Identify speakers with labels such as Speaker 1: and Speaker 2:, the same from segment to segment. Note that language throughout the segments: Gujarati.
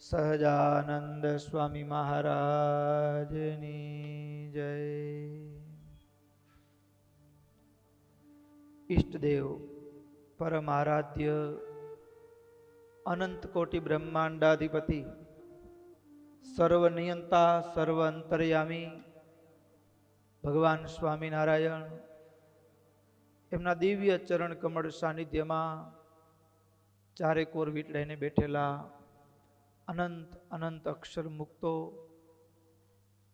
Speaker 1: સહજાનંદ સ્વામી મહારાજની જય. ઈષ્ટદેવ પરમ આરાધ્ય અનંત કોટી બ્રહ્માંડાધિપતિ સર્વનિયંતા સર્વ અંતર્યામી ભગવાન સ્વામિનારાયણ એમના દિવ્ય ચરણ કમળ સાનિધ્યમાં ચારે કોર વીટલાઈને બેઠેલા અનંત અનંત અક્ષર મુક્તો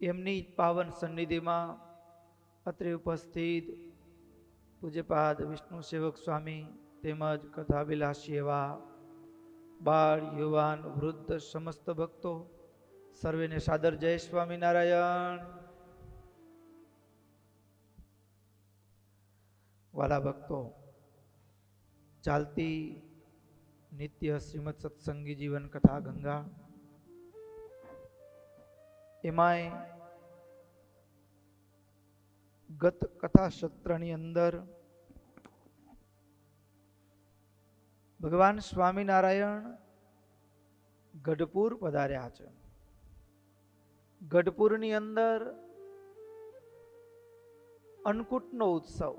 Speaker 1: એમની પાવન સન્નિધિમાં અત્રે ઉપસ્થિત પૂજ્યપાદ વિષ્ણુ સેવક સ્વામી તેમજ કથાભિલાષી એવા બાળ યુવાન વૃદ્ધ સમસ્ત ભક્તો સર્વેને સાદર જય સ્વામિનારાયણ. વાલા ભક્તો, ચાલતી નિત્ય શ્રીમદ સત્સંગી જીવન કથા ગંગા એમાંય ગત કથા સત્રની અંદર ભગવાન સ્વામિનારાયણ ગઢપુર પધાર્યા છે. ગઢપુરની અંદર અન્નકૂટનો ઉત્સવ,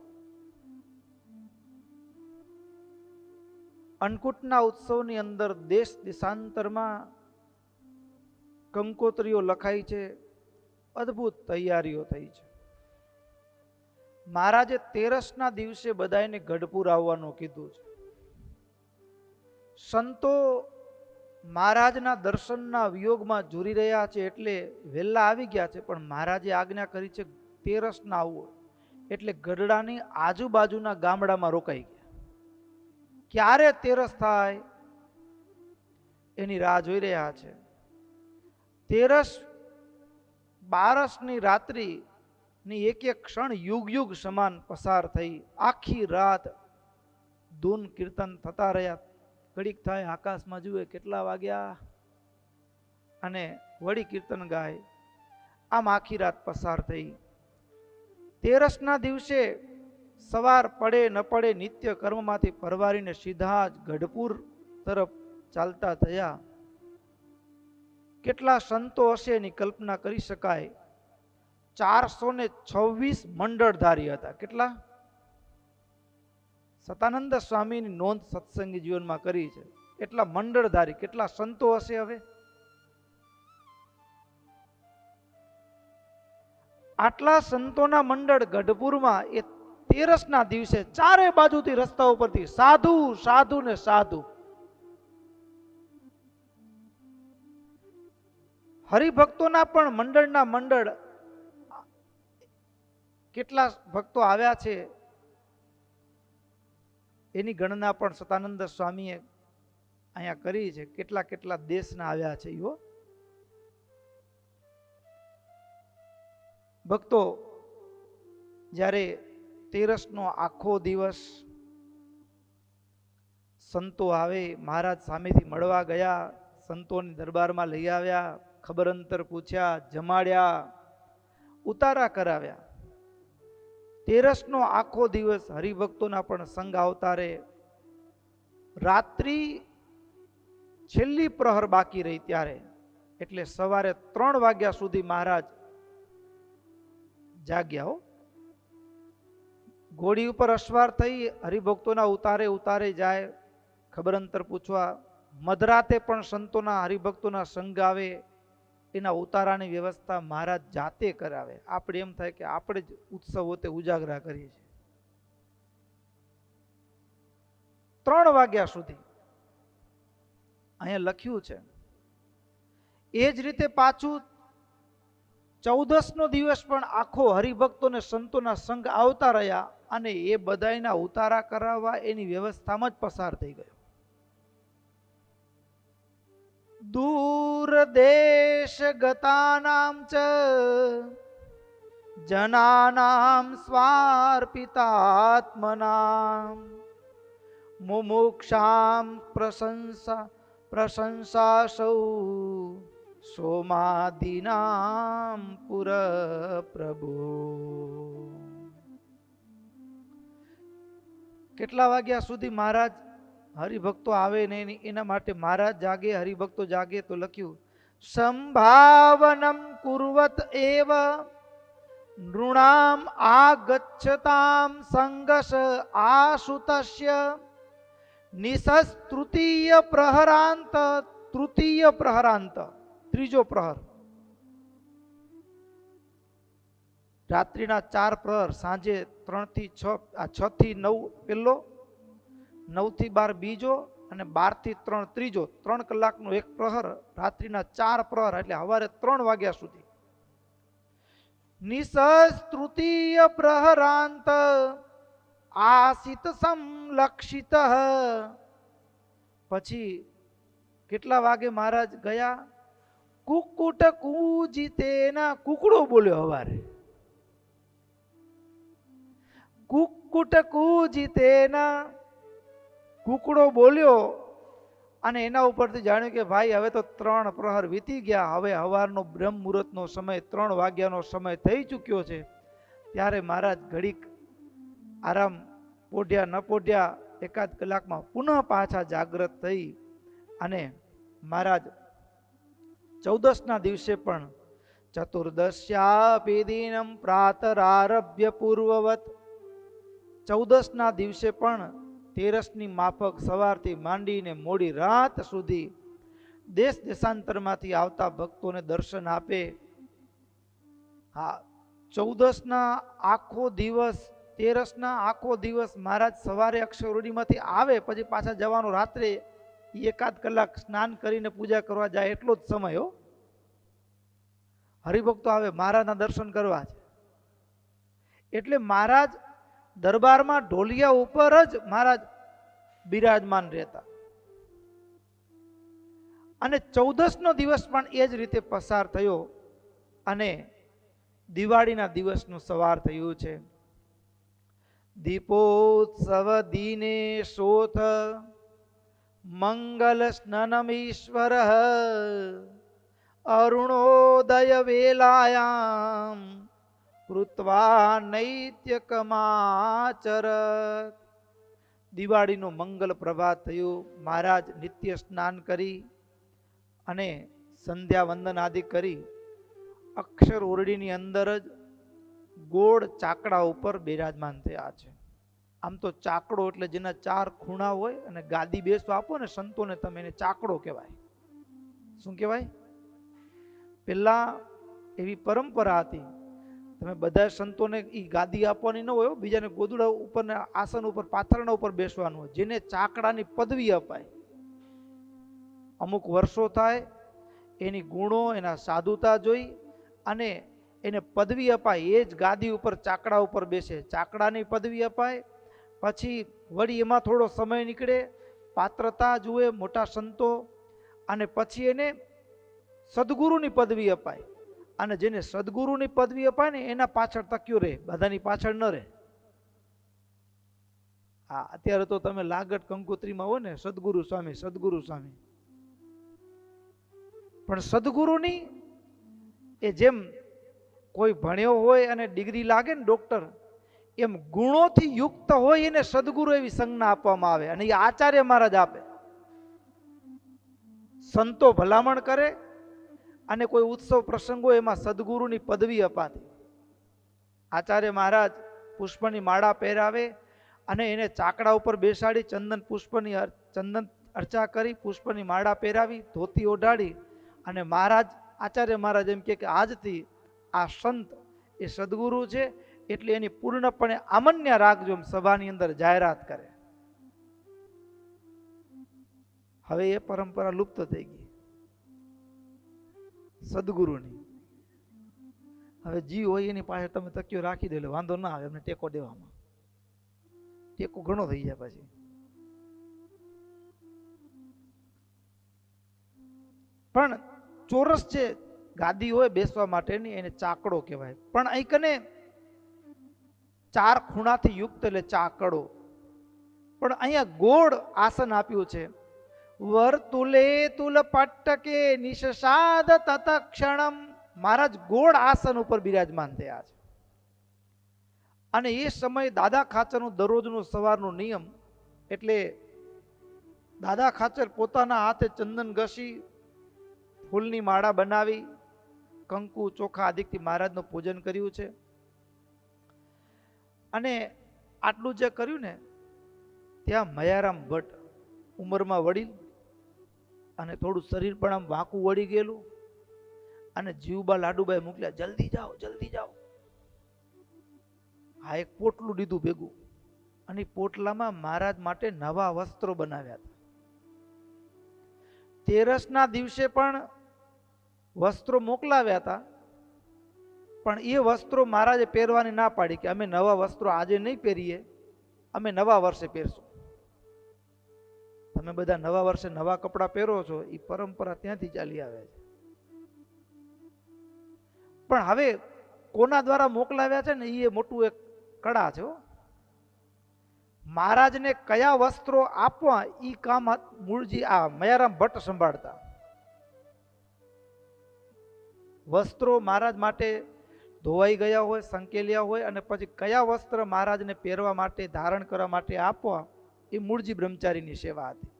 Speaker 1: અન્નકૂટના ઉત્સવની અંદર દેશ દેશાંતરમાં કંકોત્રીઓ લખાઈ છે, અદ્ભુત તૈયારીઓ થઈ છે. મહારાજે તેરસના દિવસે બધાને ગઢપુર આવવાનું કીધું છે. સંતો મહારાજના દર્શનના વિયોગમાં ઝૂરી રહ્યા છે એટલે વહેલા આવી ગયા છે, પણ મહારાજે આજ્ઞા કરી છે તેરસના આવવું એટલે ગઢડાની આજુબાજુના ગામડામાં રોકાઈ ગયા. ક્યારે તેરસ થાય એની રાહ જોઈ રહ્યા છે. તેરસ બારસની રાત્રિ ની એક એક ક્ષણ યુગ યુગ સમાન પસાર થઈ. આખી રાત ધૂન કીર્તન થતા રહ્યા. ઘડીક થાય આકાશમાં જુએ કેટલા વાગ્યા અને વળી કીર્તન ગાય. આમ આખી રાત પસાર થઈ. તેરસના દિવસે સવાર પડે ન પડે નિત્ય કર્મમાંથી પરવારીને સીધા જ ગઢપુર તરફ ચાલતા થયા. કેટલા સંતો હશે એની કલ્પના કરી શકાય. 426 મંડળધારી હતા. કેટલા? સતાનંદ સ્વામીની નોંધ સત્સંગી જીવનમાં કરી છે. એટલા મંડળધારી, કેટલા સંતો હશે. હવે આટલા સંતોના મંડળ ગઢપુરમાં એ તેરસના દિવસે ચારે બાજુથી રસ્તા ઉપરથી સાધુ સાધુ ને સાધુ. હરિભક્તોના પણ મંડળના મંડળ કેટલા ભક્તો આવ્યા છે એની ગણના પણ સતાનંદ સ્વામીએ અહીંયા કરી છે. કેટલા કેટલા દેશના આવ્યા છે. યો ભક્તો, જ્યારે તેરસનો આખો દિવસ સંતો આવે, મહારાજ સામેથી મળવા ગયા, સંતોની દરબારમાં લઈ આવ્યા, ખબર અંતર પૂછ્યા, જમાડ્યા, ઉતારા કરાવ્યા. તેરસનો આખો દિવસ હરિભક્તોના પણ સંગ આવતા રહે. રાત્રિ છેલ્લી પ્રહર બાકી રહી ત્યારે એટલે સવારે 3 વાગ્યા સુધી મહારાજ જાગ્યા. હો, ઘોડી ઉપર અસવાર થઈ હરિભક્તોના ઉતારે ઉતારે જાય, ખબર અંતર પૂછવા. મધરાતે પણ સંતોના હરિભક્તોના સંગ આવે, એના ઉતારાની વ્યવસ્થા મહારાજ જાતે કરાવે. આપણે એમ થાય કે આપણે જ ઉત્સવ હોતે ઉજાગરા કરીએ છીએ. 3 વાગ્યા સુધી અહીંયા લખ્યું છે. એ જ રીતે પાછું 14નો દિવસ પણ આખો હરિભક્તોને સંતોના સંગ આવતા રહ્યા અને એ બધાના ઉતારા કરાવવા એની વ્યવસ્થામાં જ પસાર થઈ ગયો. દૂર દેશ ગતાનામ ચ જનાનામ સ્વાર્પિતાત્મનામ મુમુક્ષામ પ્રશંસા સૌ સોમાદિનામ પુર પ્રભુ. કેટલા વાગ્યા સુધી મહારાજ હરિભક્તો આવે નહીં એના માટે મહારાજ જાગે, હરિભક્તો જાગે તો લખ્યું સંભાવનમ કુર્વત એવ નૃણામ આગચ્છતામ સંગસ આશુતસ્ય નિશસ તૃતીય પ્રહરાંત, તૃતીય પ્રહરાંત ત્રીજો પ્રહર, રાત્રિના 4 પ્રહર, સાંજે 3 થી 6, 6 થી 9 પહેલો, 9 થી 12 બીજો અને 12 થી 3 ત્રીજો, 3 કલાકનો એક પ્રહર, રાત્રિના 4 પ્રહર એટલે સવારે 3 વાગ્યા સુધી. નિશસ તૃતીય પ્રહરાંત આસિત સંલક્ષિત. પછી કેટલા વાગે મહારાજ ગયા? કુકુટ કુજીતેના, કુકડો બોલ્યો હવારે. કુકુટ કુજીતેના, કુકડો બોલ્યો અને એના ઉપરથી જાણ્યું કે ભાઈ હવે તો 3 પ્રહર વીતી ગયા, હવે સવારનો બ્રહ્મ મુહૂર્તનો સમય 3 વાગ્યાનો સમય થઈ ચૂક્યો છે. ત્યારે મહારાજ ઘડીક આરામ પોઢ્યા ન પોઢ્યા, એકાદ કલાકમાં પુનઃ પાછા જાગૃત થઈ અને મહારાજ 14ના દિવસે પણ ચતુર્દશ્યાપી દિનમ પ્રાતરારભ્ય પૂર્વવત, 14ના દિવસે પણ 13ની માફક સવારથી માંડીને મોડી રાત સુધી દેશ દેશાંતરમાંથી આવતા ભક્તોને દર્શન આપે. હા, 14ના આખો દિવસ, 13ના આખો દિવસ મહારાજ સવારે અક્ષરવડીમાંથી આવે, પછી પાછા જવાનો રાત્રે એકાદ કલાક સ્નાન કરીને પૂજા કરવા જાય, એટલો જ સમય હો. હરિભક્તો આવે મહારાજના દર્શન કરવા છે. એટલે મહારાજ દરબારમાં ઢોલિયા ઉપર જ મહારાજ બિરાજમાન રહેતા. અને 14નો દિવસ પણ એ જ રીતે પસાર થયો અને દિવાળીના દિવસનું સવાર થયું છે. દીપોત્સવ દિને શોથ મંગલ સ્નનમીશ્વર અરુણોદય વેલાયામ કૃત્વા નૈત્યકમાચરત. દિવાળીનું મંગલ પ્રભાત થયું. મહારાજ નિત્ય સ્નાન કરી અને સંધ્યા વંદન આદિ કરી અક્ષર ઓરડીની અંદર જ ગોળ ચાકડા ઉપર બિરાજમાન થયા છે. આમ તો ચાકડો એટલે જેના 4 ખૂણા હોય અને ગાદી બેસવા આપો ને સંતોને, તમે એને ચાકડો કહેવાય. શું કહેવાય? પેલા એવી પરંપરા હતી, તમે બધા સંતોને એ ગાદી આપવાની ન હોય, બીજાને ગોદડા ઉપર ને આસન ઉપર પાથરણા ઉપર બેસવાનું હોય. જેને ચાકડાની પદવી અપાય, અમુક વર્ષો થાય, એની ગુણો એના સાધુતા જોઈ અને એને પદવી અપાય, એ જ ગાદી ઉપર ચાકડા ઉપર બેસે. ચાકડાની પદવી અપાય, પછી વળી એમાં થોડો સમય નીકળે, પાત્રતા જુએ મોટા સંતો, અને પછી એને સદગુરુની પદવી અપાય. અને જેને સદગુરુની પદવી અપાય ને એના પાછળ તક્યો રહે, બધાની પાછળ ન રહે. હા, અત્યારે તો તમે લાગટ કંકોત્રીમાં હોય ને સદગુરુ સ્વામી, સદગુરુ સ્વામી, પણ સદગુરુની એ જેમ કોઈ ભણ્યો હોય અને ડિગ્રી લાગે ને ડોક્ટર, એમ ગુણોથી યુક્ત હોય એને સદગુરુ એવી સંજ્ઞા આપવામાં આવે. અને એ આચાર્ય મહારાજ આપે. સંતો ભલામણ કરે અને કોઈ ઉત્સવ પ્રસંગો એમાં સદગુરુની પદવી અપાતી. આચાર્ય મહારાજ પુષ્પની માળા પહેરાવે અને એને ચાકડા ઉપર બેસાડી ચંદન અર્ચા કરી, પુષ્પની માળા પહેરાવી, ધોતી ઓઢાડી અને મહારાજ આચાર્ય મહારાજ એમ કે આજથી આ સંત એ સદગુરુ છે એટલે એની પૂર્ણપણે આમન્ય રાખજો, એમ સભાની અંદર જાહેરાત કરે. હવે એ પરંપરા લુપ્ત થઈ ગઈ સદગુરુની. હવે જી હોય એની પાસે તમે તકિયો રાખી દો, વાંધો ના આવે, એમને ટેકો દેવામાં. ટેકો ઘણો થઈ જાય. પછી પણ ચોરસ છે ગાદી હોય બેસવા માટેની, એને ચાકડો કહેવાય. પણ અહીં કને 4 ખૂણાથી યુક્ત એટલે ચાકડો. પણ અહીંયા ગોળ આસન આપ્યું છે. વર્તુલે તુલ પટ્ટકે નિષસાદ તતક્ષણમ. મહારાજ ગોળ આસન ઉપર બિરાજમાન થયા છે. અને એ સમય દાદા ખાચરનું દરરોજનું સવારનો નિયમ એટલે દાદા ખાચર પોતાના હાથે ચંદન ઘસી ફૂલની માળા બનાવી કંકુ ચોખા આદિકથી મહારાજનું પૂજન કર્યું છે. અને આટલું જે કર્યું ને ત્યાં મયારામ ભટ્ટ ઉંમરમાં વડીલ અને થોડું શરીર પણ આમ વાંકું વળી ગયેલું અને જીવબા લાડુભાઈ મોકલ્યા, જલ્દી જાઓ જલ્દી જાઓ. આ એક પોટલું લીધું ભેગું અને પોટલામાં મહારાજ માટે નવા વસ્ત્રો બનાવ્યા હતા. તેરસના દિવસે પણ વસ્ત્રો મોકલાવ્યા હતા, પણ એ વસ્ત્રો મહારાજે પહેરવાની ના પાડી કે અમે નવા વસ્ત્રો આજે નહીં પહેરીએ, અમે નવા વર્ષે પહેરશું. તમે બધા નવા વર્ષે નવા કપડાં પહેરો છો, એ પરંપરા ત્યાંથી ચાલી આવે છે. પણ હવે કોના દ્વારા મોકલાવ્યા છે ને એ મોટું એક કળા છે. મહારાજને કયા વસ્ત્રો આપવા એ કામ મૂળજી આ મયારામ ભટ્ટ સંભાળતા. વસ્ત્રો મહારાજ માટે ધોવાઈ ગયા હોય, સંકેલ્યા હોય અને પછી કયા વસ્ત્ર મહારાજને પહેરવા માટે, ધારણ કરવા માટે આપવા, એ મૂળજી બ્રહ્મચારીની સેવા હતી.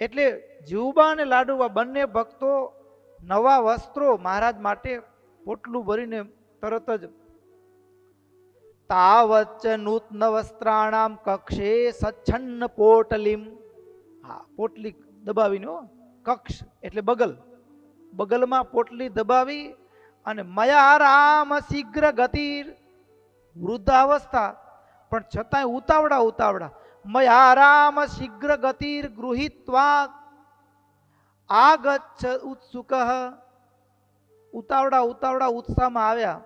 Speaker 1: એટલે જીવબા અને લાડુબા બંને ભક્તો નવા વસ્ત્રો મહારાજ માટે પોટલું ભરીને તરત જ તાવચ્ચ નૂતન વસ્ત્રાણામ કક્ષે સચ્છન્ન પોટલીમ. હા, પોટલી દબાવીને, કક્ષ એટલે બગલ, બગલમાં પોટલી દબાવી અને મયારામ શીઘ્ર ગતિર, વૃદ્ધાવસ્થા પણ છતાંય ઉતાવળા મયારામ શીઘ્ર ગતિર ગૃહીત્વા આગચ્છ ઉત્સુકઃ. ઉતાવળા ઉત્સાહમાં આવ્યા.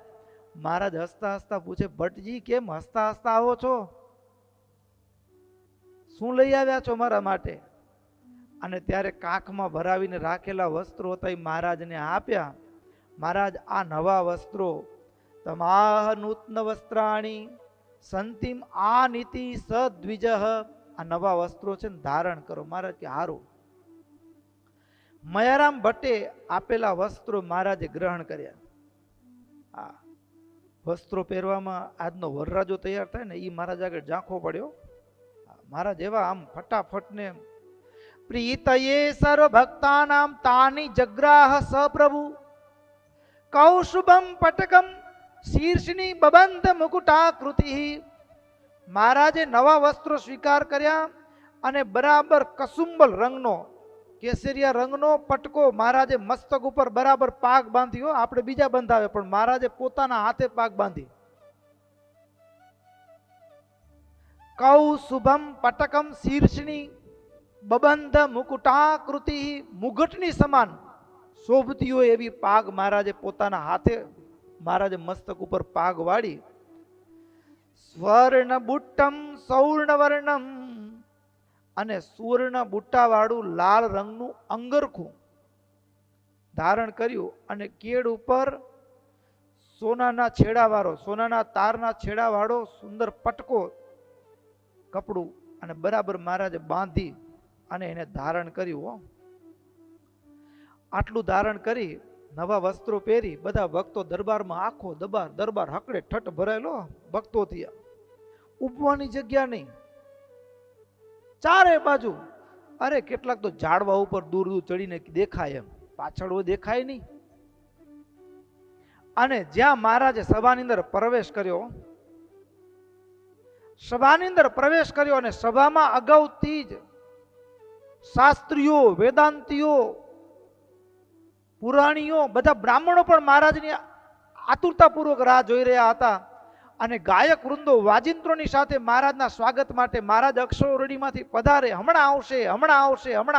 Speaker 1: મહારાજ હસતા હસતા પૂછે, ભટ્ટજી કેમ હસતા હસતા આવો છો? શું લઈ આવ્યા છો મારા માટે? અને ત્યારે કાખમાં ભરાવીને રાખેલા વસ્ત્રો હતા એ મહારાજને આપ્યા. મહારાજ, આ નવા વસ્ત્રો તમાહ નૂતન વસ્ત્રાણી સંતિમ આ નીતિ સદ્વિજ. આ નવા વસ્ત્રો છે ને ધારણ કરો. મહારાજ કે હારું. મયારામ ભટ્ટે આપેલા વસ્ત્રો મહારાજે ગ્રહણ કર્યા. આ વસ્ત્રો પહેરવામાં આજનો વરરાજો તૈયાર થાય ને એ મહારાજ આગળ ઝાંખો પડ્યો. મહારાજ એવા આમ ફટાફટ ને પ્રીતયે સર્વ ભક્તાનામ તાની જગ્રાહ સપ્રભુ કૌશુભમ પટકમ શીર્ષની બબંધ મુકુટાકૃતિ. મહારાજે નવા વસ્ત્રો સ્વીકાર કર્યા અને બરાબર કસુંબલ રંગનો, કેસરિયા રંગનો પટકો મહારાજે મસ્તક ઉપર બરાબર પાગ બાંધ્યો. આપણે બીજા બંધાવે, પણ મહારાજે પોતાના હાથે પાગ બાંધી. કૌશુભમ પટકમ શીર્ષની બબંધ મુકુટાકૃતિ. મુગટની સમાન શોભતી હોય એવી પાગ મહારાજે પોતાના હાથે, મહારાજે મસ્તક ઉપર પાગ વાળી. સ્વર્ણ બુટ્ટમ સૌર્ણ વર્ણમ, અને સુવર્ણ બુટ્ટા વાળું લાલ રંગનું અંગરખું ધારણ કર્યું. અને કેડ ઉપર સોનાના છેડાવાળો, સોનાના તારના છેડાવાળો સુંદર પટકો કપડું અને બરાબર મહારાજે બાંધી અને એને ધારણ કર્યું. આટલું ધારણ કરી નવા વસ્ત્રો પહેરી બધા ભક્તો દરબારમાં, આખો દરબાર હકડે ઠઠ ભરાયેલો ભક્તોથી. ઉપવાની જગ્યા નહીં, ચારે બાજુ. અરે કેટલાક તો ઝાડવા ઉપર દૂર ચડીને દેખાય, એમ પાછળ દેખાય નહીં. અને જ્યાં મહારાજે સભાની અંદર પ્રવેશ કર્યો, અને સભામાં અગાઉથી જ શાસ્ત્રીઓ, વેદાંતીઓ, પુરાણીઓ, બધા બ્રાહ્મણો પણ મહારાજની આતુરતાપૂર્વક રાહ જોઈ રહ્યા હતા. અને ગાયક વૃંદો વાજિંત્રોની સાથે મહારાજના સ્વાગત માટે, મહારાજ અક્ષરોડીમાંથી પધારે, હમણાં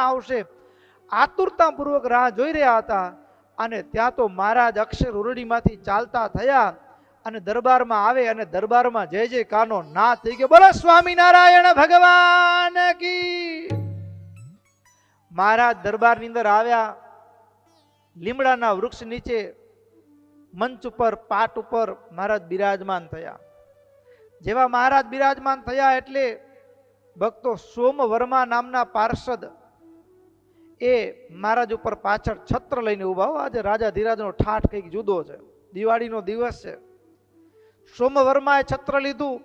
Speaker 1: આવશે આતુરતાપૂર્વક રાહ જોઈ રહ્યા હતા. અને ત્યાં તો મહારાજ અક્ષરોડીમાંથી ચાલતા થયા અને દરબારમાં આવે અને દરબારમાં જય જયકારનો નાદ થઈ ગયો. બોલો સ્વામિનારાયણ ભગવાન કી. મહારાજ દરબારની અંદર આવ્યા. લીમડાના વૃક્ષ નીચે મંચ ઉપર, પાટ ઉપર મહારાજ બિરાજમાન થયા. જેવા મહારાજ બિરાજમાન થયા એટલે ભક્તો સોમવર્મા નામના પાર્ષદ એ મહારાજ ઉપર પાછળ છત્ર લઈને ઉભા. આજે રાજા ધીરાજનો ઠાઠ કંઈક જુદો છે. દિવાળીનો દિવસ છે. સોમવર્માએ છત્ર લીધું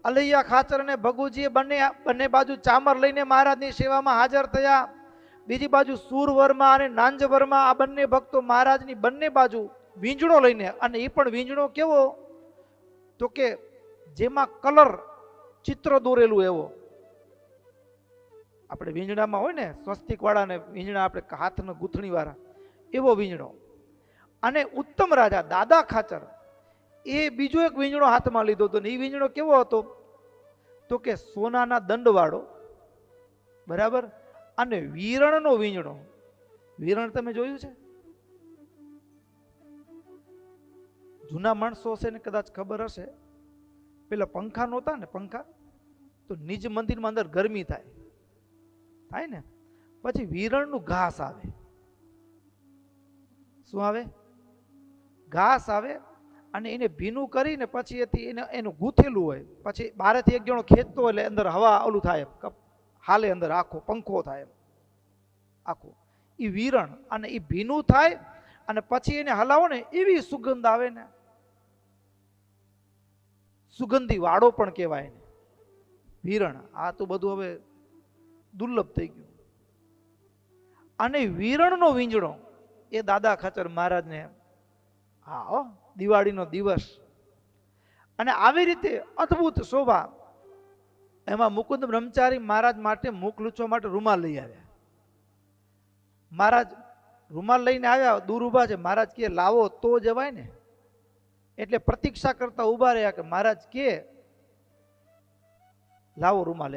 Speaker 1: અલૈયા ખાચર અને ભગુજીએ બંને બાજુ ચામર લઈને મહારાજની સેવામાં હાજર થયા. બીજી બાજુ સુરવર્મા અને નાંજવર્મા આ બંને ભક્તો મહારાજની બંને બાજુ વીંજણો લઈને, અને એ પણ વીંજણો કેવો તો કે જેમાં કલર ચિત્ર દોરેલું એવો. આપણે વીંજણામાં હોય ને સ્વસ્તિક વાળા ને વીંજણા આપણે હાથના ગૂંથણી વાળા, એવો વીંજણો. અને ઉત્તમ રાજા દાદા ખાચર એ બીજો એક વીંજણો હાથમાં લીધો હતો. એ વીંજણો કેવો હતો તો કે સોનાના દંડવાળો, બરાબર. અને વીરણનો વીંજણો. વીરણ તમે જોયું છે? જૂના માણસો હશે ને કદાચ ખબર હશે, પેલા પંખા નહોતા ને, પંખા તો નિજ મંદિરમાં અંદર ગરમી થાય ને, પછી વીરણનું ઘાસ આવે. શું આવે? ઘાસ આવે. અને એને ભીનું કરીને પછી એનું ગૂંથેલું હોય, પછી બહારથી એક જણો ખેંચતો એટલે અંદર હવા ઓલું થાય, હાલે અંદર આખો પંખો થાય આખો. એ વીરણ. અને એ ભીનું થાય અને પછી એને હલાવો ને એવી સુગંધ આવે ને, સુગંધી વાળો પણ કહેવાય ને વીરણ. આ તો બધું હવે દુર્લભ થઈ ગયું. અને વીરણનો વીંજણો એ દાદા ખાચર મહારાજને, હા, દિવાળીનો દિવસ. અને આવી રીતે અદ્ભુત શોભા. એમાં મુકુંદ બ્રહ્મચારી મહારાજ માટે મુખ લૂછવા માટે રૂમાલ લઈ આવ્યા. મહારાજ રૂમાલ લઈને આવ્યા, દૂર ઉભા છે. મહારાજ કે લાવો તો જવાય ને, એટલે પ્રતીક્ષા કરતા ઉભા રહ્યા કે મહારાજ કે લાવો રૂમાલ.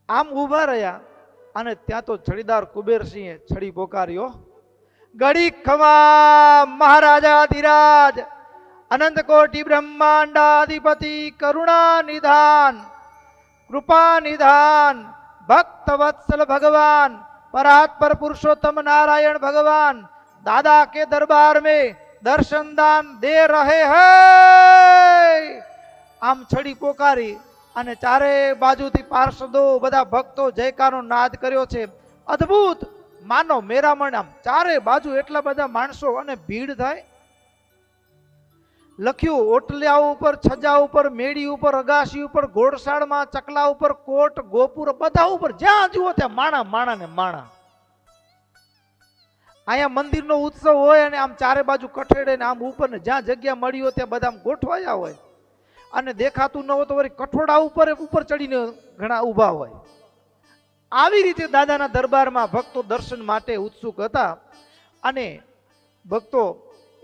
Speaker 1: આમ ઉભા રહ્યા. અને ત્યાં તો છડીદાર કુબેરસિંહે છડી પોકાર્યો, ગડી ખમા મહારાજાધિરાજ, અનંત કોટી બ્રહ્માંડાધિપતિ, કરુણા નિધાન, કૃપા નિધાન, ભક્ત વત્સલ ભગવાન, परात्पर पुरुषोत्तम नारायण भगवान दादा के दरबार में दर्शन दान दे रहे हैं. आम छड़ी पोकारी અને ચારે બાજુથી પાર્ષદો બધા ભક્તો જયકારનો નાદ કર્યો છે. અદ્ભુત માનો મેરામણ. આમ ચારે બાજુ એટલા બધા માણસો અને ભીડ થાય. લખ્યું ઓટલિયા ઉપર, છજા ઉપર, મેડી ઉપર, અગાસી ઉપર, ઘોડસાળમાં, ચકલા ઉપર, કોટ, ગોપુર, બધા ઉપર જ્યાં જુઓ ત્યાં માણા માણા ને માણા. અહીંયા મંદિરનો ઉત્સવ હોય અને આમ ચારે બાજુ કઠેડે ને આમ ઉપર ને જ્યાં જગ્યા મળી હોય ત્યાં બધા ગોઠવાયા હોય. અને દેખાતું ન હોય તો વળી કઠોડા ઉપર ચડીને ઘણા ઊભા હોય. આવી રીતે દાદાના દરબારમાં ભક્તો દર્શન માટે ઉત્સુક હતા. અને ભક્તો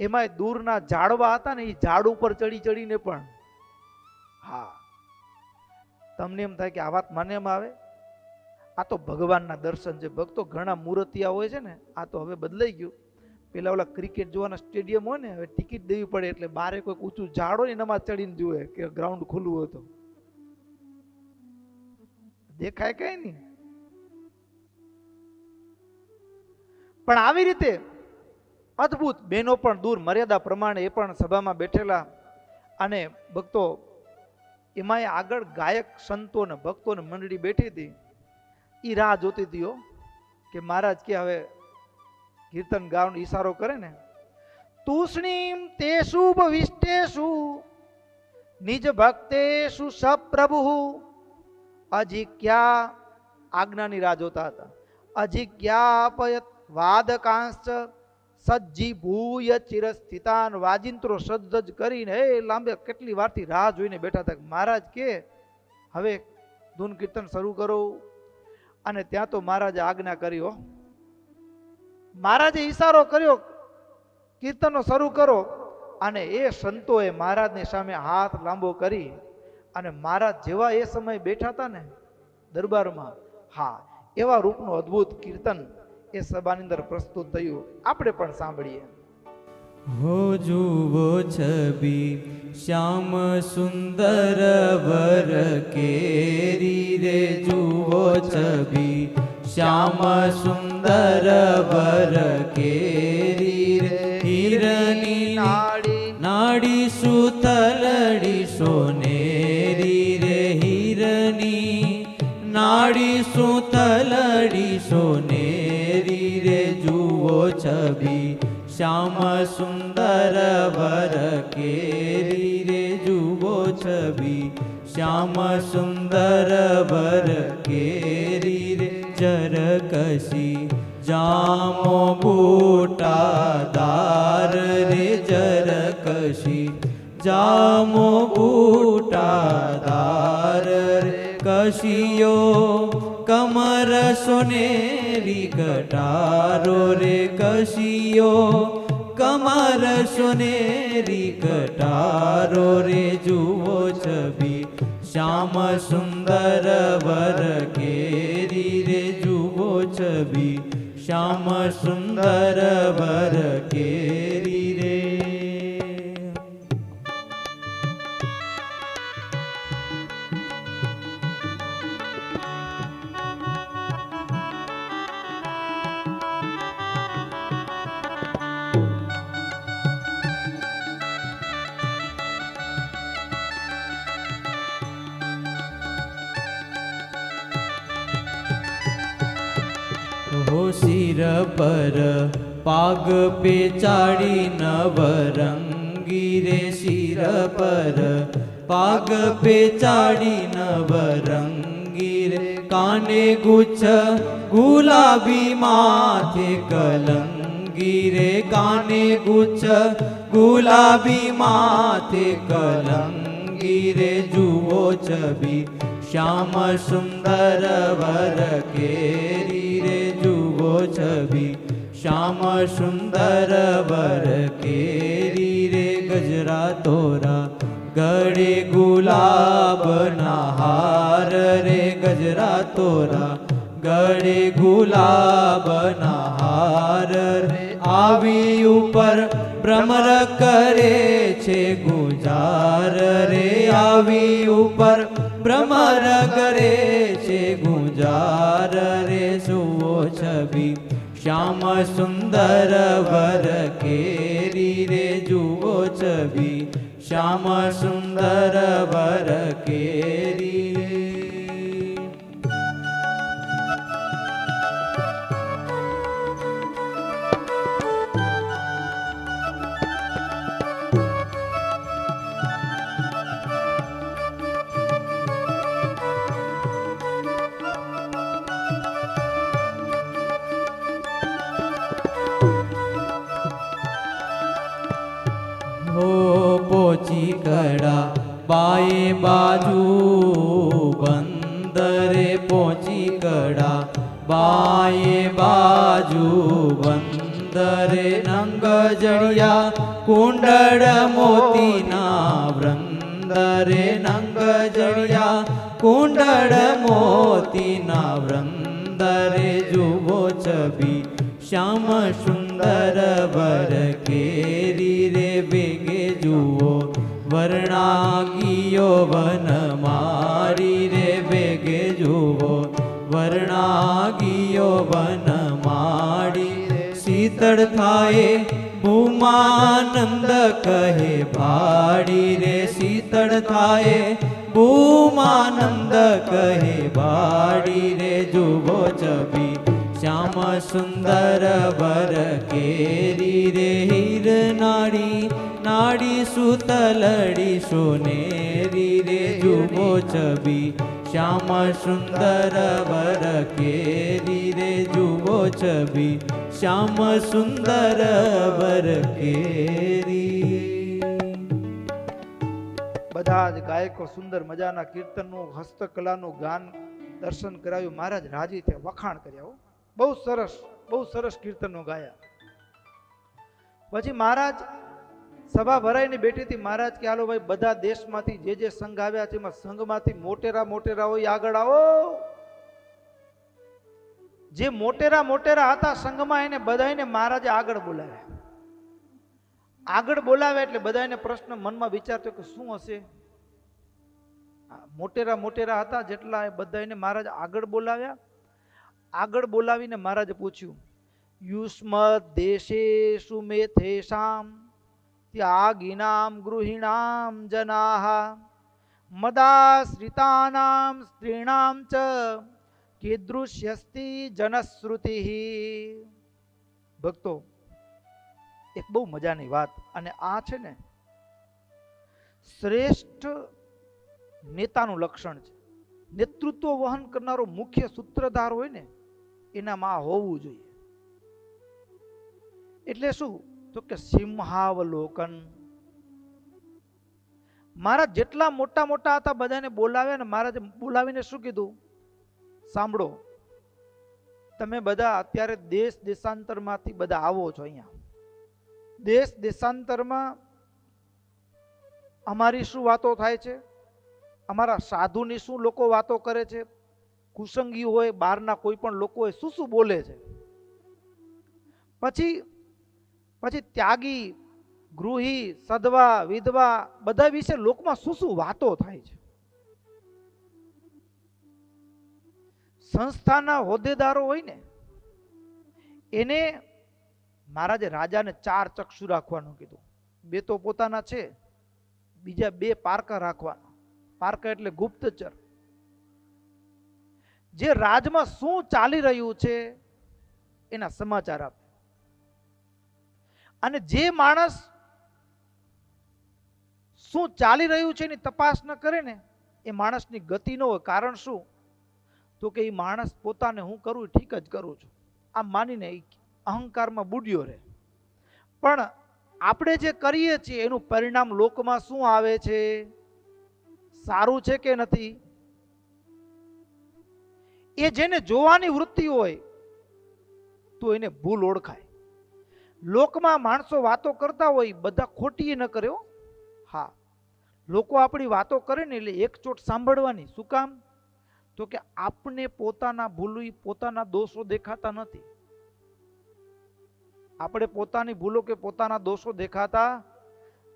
Speaker 1: એમાં દૂરના ઝાડવા હતા ને, એ ઝાડ ઉપર ચડીને પણ, હા, તમને એમ થાય કે આ વાત માન્યમાં આવે. આ તો ભગવાનના દર્શન છે. ભક્તો ઘણા મૂર્તિયા હોય છે ને, આ તો હવે બદલાઈ ગયું. પેલા ઓલા ક્રિકેટ જોવાના સ્ટેડિયમ હોય ને, હવે ટિકિટ દેવી પડે એટલે બારે કોઈ ઊંચું ઝાડ હોય ને એનામાં ચડીને જુએ કે ગ્રાઉન્ડ ખુલ્લું હોય તો દેખાય કઈ નહીં. પણ આવી રીતે અદ્ભુત બહેનો પણ દૂર મર્યાદા પ્રમાણે એ પણ સભામાં બેઠેલા. અને ભક્તો એમાં આગળ ગાયક સંતો ને ભક્તો ને મંડળી બેઠી હતી. એ રાહ જોતી હતી કે મહારાજ કે હવે કીર્તન ગાવાનો ઈશારો કરે ને. તુષ્ણીમ તેષુ ભવિષ્ટેષુ નિજ ભક્તેષુ સપ્રભુ. અજિજ્ઞા આજ્ઞાની રાહ જોતા હતા. અજિજ્ઞાપયત વાદકાંશ્ચ સજ્જીભૂય ચિરસ્થિતાન. વાજિંત્રો સજ્જ કરીને એ લાંબે કેટલી વારથી રાહ જોઈને બેઠા હતા. મહારાજ કે હવે ધૂન કીર્તન શરૂ કરો. અને ત્યાં તો મહારાજે આજ્ઞા કર્યો. મહારાજે ઈશારો કર્યો કીર્તનો શરૂ કરો. અને એ સંતોએ મહારાજની સામે હાથ લાંબો કરી અને મહારાજ જેવા એ સમય બેઠા હતા ને દરબારમાં, હા, એવા રૂપનું અદ્ભુત કીર્તન એ સભાની અંદર પ્રસ્તુત થયું. આપણે પણ સાંભળીએ.
Speaker 2: હો જુવો છબી શ્યામ સુંદર વર કેરી રે. જુવો છબી શ્યામ સુંદર વર કેરી રે. હિરની નાડી સુતલડી સોનેરી રે. હિરની નાડી સુતલડી સોનેરી રે. જુઓ છબી શ્યામ સુંદર વર કેરી રે. જુઓ છબી શ્યામ સુંદર વર કેરી રે જરકશી જામો બૂટાદાર રે જરકશી જામો બૂટાદાર રે કશિયો કમર સોનેરી કટારો રે કશિયો કમર સોનેરી કટારો રે જુઓ છબી શ્યામ સુંદર વર કેરી રે જુઓ છબી શ્યામ સુંદર વર કેરી રે. હો સિર પર પાગ પે ચાડી નવરંગી રે સિર પર પાગ પે ચાડી નવરંગી રે કાને ગુચ્છ ગુલાબી માથે કલંગી રે કાને ગુચ્છ ગુલાબી માથે કલંગી રે જુઓ છબી શ્યામ સુંદર વર કેરી રે જુઓ છબી શ્યામ સુંદર વર કેરી રે ગજરા તોરા ગળે ગુલાબના હાર રે ગજરા તોરા ગળે ગુલાબના હાર રે આવી ઉપર ભ્રમર કરે છે ગુજાર રે આવી ઉપર ભ્રમર કરે છે ગુજાર રે જુઓ છબી શ્યામ સુંદર વર કેરી રે જુઓ છબી શ્યામ સુંદર વર કેરી રે. હો પોચી કડા બાએ બાજુ બંદરે પોચી કડા બાએ બાજુ બંદરે નંગ જડિયા કુંડળ મોતીના વૃંદરે નંગ જડિયા કુંડળ મોતીના વૃંદરે જુઓ છબી શ્યામ સુંદર વર કેરી રે વેગે જુઓ વર્ણાગીયો વન મારી રે વેગે જુઓ વર્ણાગીયો વન માડી શીતળ થાય ભૂમાનંદ કહે ભાડી રે શીતળ થાય ભૂમાનંદ કહે ભાડી રે જુઓ છબી શ્યામ સુંદર વર કેરી રે હીર નાડી નાડી સુતલડી સોનેરી રે જુઓ છબી શ્યામ સુંદર વર કેરી રે જુઓ છબી શ્યામ સુંદર વર કેરી.
Speaker 1: બધા જ ગાયકો સુંદર મજાના કીર્તનનું હસ્તકલાનું ગાન દર્શન કરાવ્યું. મહારાજ રાજી થયા, વખાણ કર્યા. બહુ સરસ કીર્તનો ગાયા. પછી મહારાજ સભા ભરાઈને બેઠી હતી. મહારાજ કે હાલો ભાઈ બધા દેશમાંથી જે જે સંઘ આવ્યા છે એમાં સંઘમાંથી મોટેરા હોય આગળ આવો. જે મોટેરા હતા સંઘમાં એને બધાને મહારાજે આગળ બોલાવ્યા. આગળ બોલાવ્યા એટલે બધાને પ્રશ્ન મનમાં વિચારતો કે શું હશે. મોટેરા હતા જેટલા બધાને મહારાજ આગળ બોલાવ્યા. આગળ બોલાવીને મહારાજે પૂછ્યું, યુષ્મદ દેશેષુ મેથેષામ ત્યાગીનામ ગૃહિણામ જનાહ મદાશ્રિતાનામ સ્ત્રીણામ ચ કીદૃશ્યસ્તિ જનશ્રુતિ. ભક્તો, એક બહુ મજાની વાત, અને આ છે ને શ્રેષ્ઠ નેતાનું લક્ષણ છે. નેતૃત્વ વહન કરનારો મુખ્ય સૂત્રધાર હોય ને એનામાં આ હોવું જોઈએ. એટલે શું? તો કે સિંહાવલોકન. મારા જેટલા મોટા મોટા હતા બધાને બોલાવ્યા ને મહારાજે બોલાવીને શું કીધું? સાંભળો, તમે બધા અત્યારે દેશ દેશાંતરમાંથી બધા આવો છો અહીંયા. દેશ દેશાંતરમાં અમારી શું વાતો થાય છે, અમારા સાધુની શું લોકો વાતો કરે છે, કુસંગી હોય, બહારના કોઈ પણ લોકો હોય, શું શું બોલે છે. પછી પછી ત્યાગી, ગૃહી, સદવા, વિધવા બધા વિશે લોકમાં શું શું વાતો થાય છે. સંસ્થાના હોદ્દેદારો હોય ને એને મહારાજે રાજાને 4 ચક્ષુ રાખવાનું કીધું. 2 તો પોતાના છે, બીજા 2 પારકા રાખવાના. પારકા એટલે ગુપ્તચર. જે રાજમાં શું ચાલી રહ્યું છે એના સમાચાર આપે. અને જે માણસ શું ચાલી રહ્યું છે એની તપાસ ન કરે ને એ માણસની ગતિ ન હોય. કારણ શું? તો કે એ માણસ પોતાને હું કરું ઠીક જ કરું છું આમ માનીને અહંકારમાં બુડ્યો રહે. પણ આપણે જે કરીએ છીએ એનું પરિણામ લોકમાં શું આવે છે, સારું છે કે નથી, એ જેને જોવાની વૃત્તિ હોય તો એને ભૂલ ઓળખાય. લોકમાં માણસો વાતો કરતા હોય, બધા ખોટી ન કર્યો. હા, લોકો આપણી વાતો કરે ને એટલે એક ચોટ સાંભળવાની. શું કામ? તો કે આપને પોતાના ભૂલો, પોતાના દોષો દેખાતા નથી. આપણે પોતાની ભૂલો કે પોતાના દોષો દેખાતા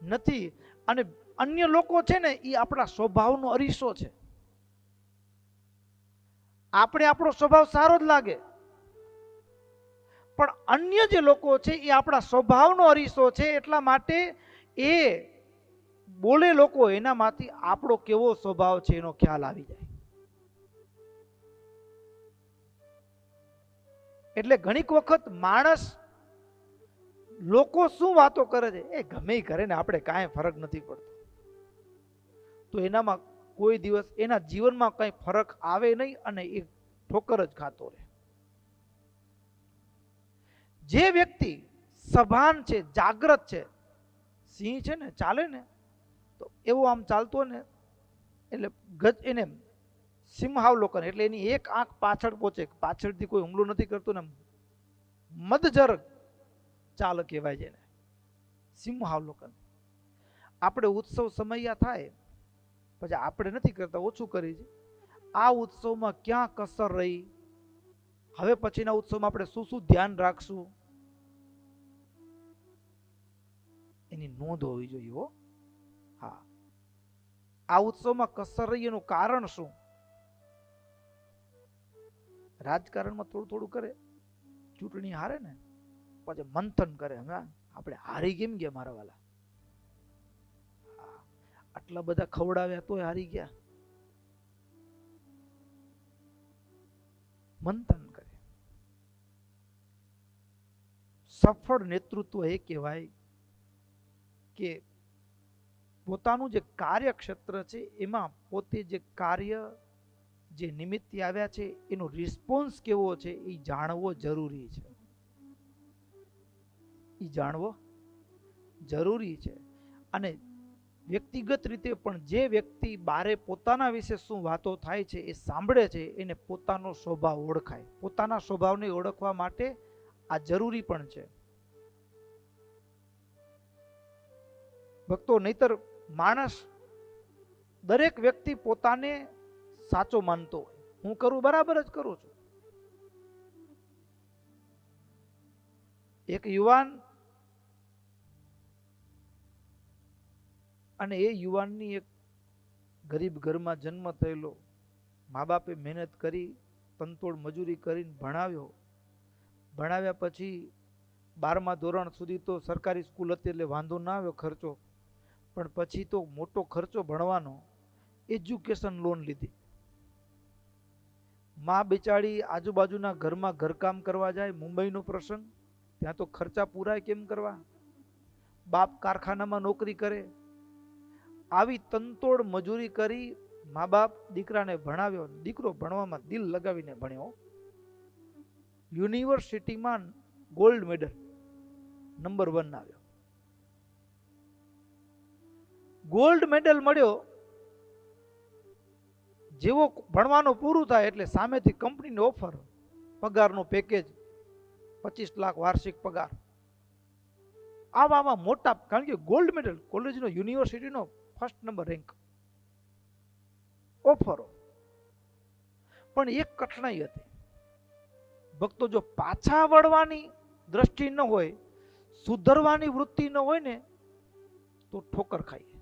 Speaker 1: નથી. અને અન્ય લોકો છે ને એ આપણા સ્વભાવનો અરીસો છે. આપણે આપણો સ્વભાવ સારો જ લાગે, પણ અન્ય જે લોકો છે એ આપણા સ્વભાવનો અરીસો છે. એટલા માટે એ બોલે લોકો એનામાંથી આપણો કેવો સ્વભાવ છે એનો ખ્યાલ આવી જાય. એટલે ઘણીક વખત માણસ લોકો શું વાતો કરે છે એ ગમે કરે ને આપણે કાંઈ ફરક નથી પડતો. તો એનામાં કોઈ દિવસ એના જીવનમાં કઈ ફરક આવે નહીં અને એ ઠોકર જ ખાતો રહે. જે વ્યક્તિ સભાન છે, જાગ્રત છે, સિંહ છે ને ચાલે ને તો એવો આમ ચાલતો ને એટલે ગજ એને સિંહાવલોકન એટલે એની એક આંખ પાછળ પહોંચે, પાછળથી કોઈ હુમલો નથી કરતો ને મદજર ચાલ કહેવાય છે ને સિંહાવલોકન. આપણે ઉત્સવ સમયા થાય પછી આપણે નથી કરતા, ઓછું કરી છે. આ ઉત્સવમાં ક્યાં કસર રહી, હવે પછીના ઉત્સવમાં આપણે શું શું ધ્યાન રાખશું એની નોંધ હોવી જોઈએ. હો હા, આ ઉત્સવમાં કસર રહી એનું કારણ શું? રાજકારણમાં થોડું થોડું કરે, ચૂંટણી હારે ને પછી મંથન કરે, આપણે હારી કેમ ગયા મારા વાલા, આટલા બધા ખવડાવ્યા તોય હારી ગયા. મંથન કરે. સફળ નેતૃત્વ એ કહેવાય કે પોતાનું જે કાર્યક્ષેત્ર છે એમાં પોતે જે કાર્ય જે નિમિત્તે આવ્યા છે એનો રિસ્પોન્સ કેવો છે એ જાણવો જરૂરી છે. એ જાણવો જરૂરી છે. અને વ્યક્તિગત રીતે પણ જે વ્યક્તિ બારે પોતાના વિશે શું વાતો થાય છે એ સાંભળે છે એને પોતાનો સ્વભાવ ઓળખાય. પોતાના સ્વભાવને ઓળખવા માટે આ જરૂરી પણ છે. ભક્તો, નહીતર માણસ દરેક વ્યક્તિ પોતાને સાચો માનતો હોય, હું કરું બરાબર જ કરું છું. એક યુવાન અને એ યુવાનની એક ગરીબ ઘરમાં જન્મ થયેલો, મા બાપે મહેનત કરી, તનતોડ મજૂરી કરીને ભણાવ્યો. ભણાવ્યા પછી 12મા ધોરણ સુધી તો સરકારી સ્કૂલ હતી એટલે વાંધો ના આવ્યો ખર્ચો, પણ પછી તો મોટો ખર્ચો ભણવાનો. એજ્યુકેશન લોન લીધી. માં બિચારી આજુબાજુના ઘરમાં ઘરકામ કરવા જાય. મુંબઈનો પ્રસંગ, ત્યાં તો ખર્ચા પૂરા કેમ કરવા? બાપ કારખાનામાં નોકરી કરે. આવી તનતોડ મજૂરી કરી મા બાપ દીકરાને ભણાવ્યો, દીકરો ભણવામાં દિલ લગાવીને ભણ્યો, યુનિવર્સિટીમાં ગોલ્ડ મેડલ નંબર 1 આવ્યો. ગોલ્ડ મેડલ મળ્યો. જેવો ભણવાનું પૂરું થાય એટલે સામેથી કંપનીની ઓફર, પગારનું પેકેજ 25 લાખ વાર્ષિક પગાર. આવા મોટા, કારણ કે ગોલ્ડ મેડલ, કોલેજનો યુનિવર્સિટીનો ફર્સ્ટ નંબર રેન્ક, ઓફરો. પણ એક કઠણાઈ હતી, ભક્તો, જો પાછા વળવાની દ્રષ્ટિ ન હોય, સુધરવાની વૃત્તિ ન હોય ને, તો ઠોકર ખાઈએ.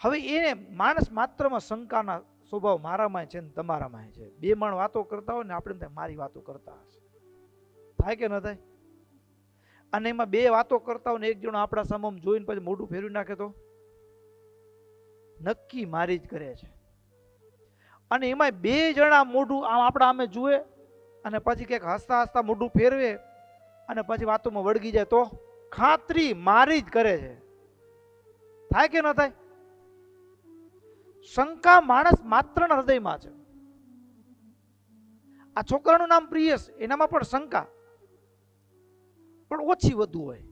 Speaker 1: હવે એને માણસ માત્રમાં શંકાના સ્વભાવ મારામાં છે ને તમારામાં છે. બે માણ વાતો કરતા હોય ને, આપણે થાય મારી વાતો કરતા હશે, થાય કે ન થાય? અને એમાં બે વાતો કરતા હોય ને એક જણો આપણા સામે જોઈને પછી મોઢું ફેરવી નાખે તો નક્કી મારી જ કરે છે. અને એમાં બે જણા મોઢું આમ આપણા આમે જુએ અને પછી કંઈક હસતા હસતા મોઢું ફેરવે અને પછી વાતોમાં વળગી જાય તો ખાતરી મારી જ કરે છે. થાય કે ન થાય? શંકા માણસ માત્રના હૃદયમાં છે. આ છોકરાનું નામ પ્રિયસ, એનામાં પણ શંકા, પણ ઓછી વધુ હોય.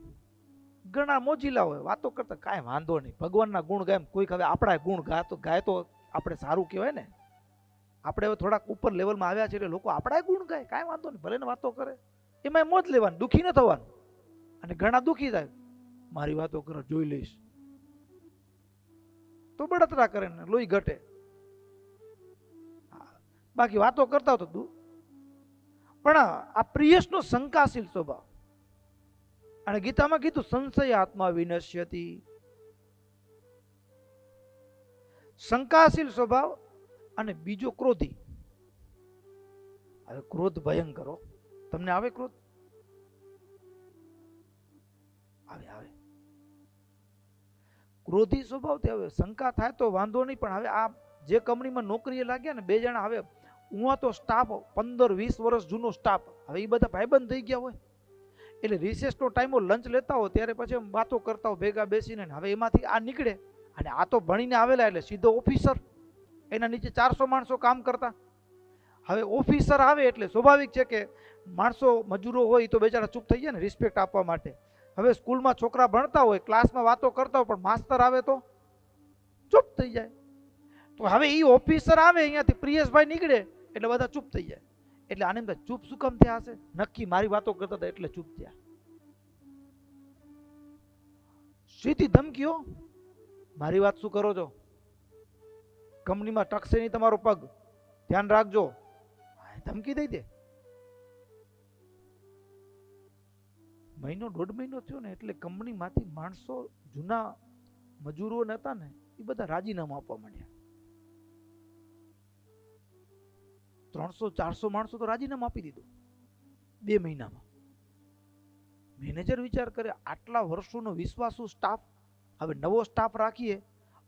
Speaker 1: ઘણા મોજીલા હોય, વાતો કરતા કાંઈ વાંધો નહીં, ભગવાનના ગુણ ગાય. કોઈ હવે આપણા ગુણ ગાય તો આપણે સારું કહેવાય ને. આપણે હવે થોડાક ઉપર લેવલમાં આવ્યા છે એટલે લોકો આપણા ગુણ ગાય, કાંઈ વાંધો નહીં, ભલે ને વાતો કરે, એમાં મોજ લેવાની, દુઃખી ન થવાનું. અને ઘણા દુઃખી થાય, મારી વાતો કરે જોઈ લઈશ, તો બળતરા કરે ને લોહી ઘટે. બાકી વાતો કરતા તો પણ આ પ્રિયસનો શંકાશીલ સ્વભાવ. અને ગીતામાં કીધું સંશય આત્મા વિનશ્યતિ. શંકાશીલ સ્વભાવ. અને બીજો ક્રોધી. હવે ક્રોધ ભયંકર. તમને આવે ક્રોધ? આવે. ક્રોધી સ્વભાવ. હવે શંકા થાય તો વાંધો નહીં, પણ હવે આ જે કંપનીમાં નોકરીએ લાગ્યા ને બે જણા, હવે હું તો સ્ટાફ 15-20 વર્ષ જૂનો સ્ટાફ, હવે એ બધા ભાઈબંધ થઈ ગયા હોય એટલે રિસેસનો ટાઈમ લંચ લેતા હોય ત્યારે પછી વાતો કરતા હોય ભેગા બેસીને. હવે એમાંથી આ નીકળે અને આ તો ભણીને આવેલા એટલે સીધો ઓફિસર, એના નીચે 400 માણસો કામ કરતા. હવે ઓફિસર આવે એટલે સ્વાભાવિક છે કે માણસો મજૂરો હોય તો બેચારા ચૂપ થઈ જાય ને, રિસ્પેક્ટ આપવા માટે. હવે સ્કૂલમાં છોકરા ભણતા હોય, ક્લાસમાં વાતો કરતા હોય, પણ માસ્તર આવે તો ચૂપ થઈ જાય. તો હવે એ ઓફિસર આવે અહીંયાથી, પ્રિયેશભાઈ નીકળે એટલે બધા ચૂપ થઈ જાય. એટલે આને બધા ચૂપ શું કામ થયા હશે? નક્કી મારી વાતો કરતા હતા એટલે ચૂપ થયા. સીધી ધમકીઓ, મારી વાત શું કરો છો? કંપનીમાં ટકશે નહીં તમારો પગ, ધ્યાન રાખજો. ધમકી દઈ દે. મહિનો 1.5 મહિનો થયો ને એટલે કંપનીમાંથી માણસો, જૂના મજૂરો નતા ને, એ બધા રાજીનામું આપવા માંડ્યા. 300-400 માણસો તો રાજીનામું આપી દીધું 2 મહિનામાં. મેનેજર વિચાર કરે, આટલા વર્ષોનો વિશ્વાસુ સ્ટાફ, હવે નવો સ્ટાફ રાખીએ,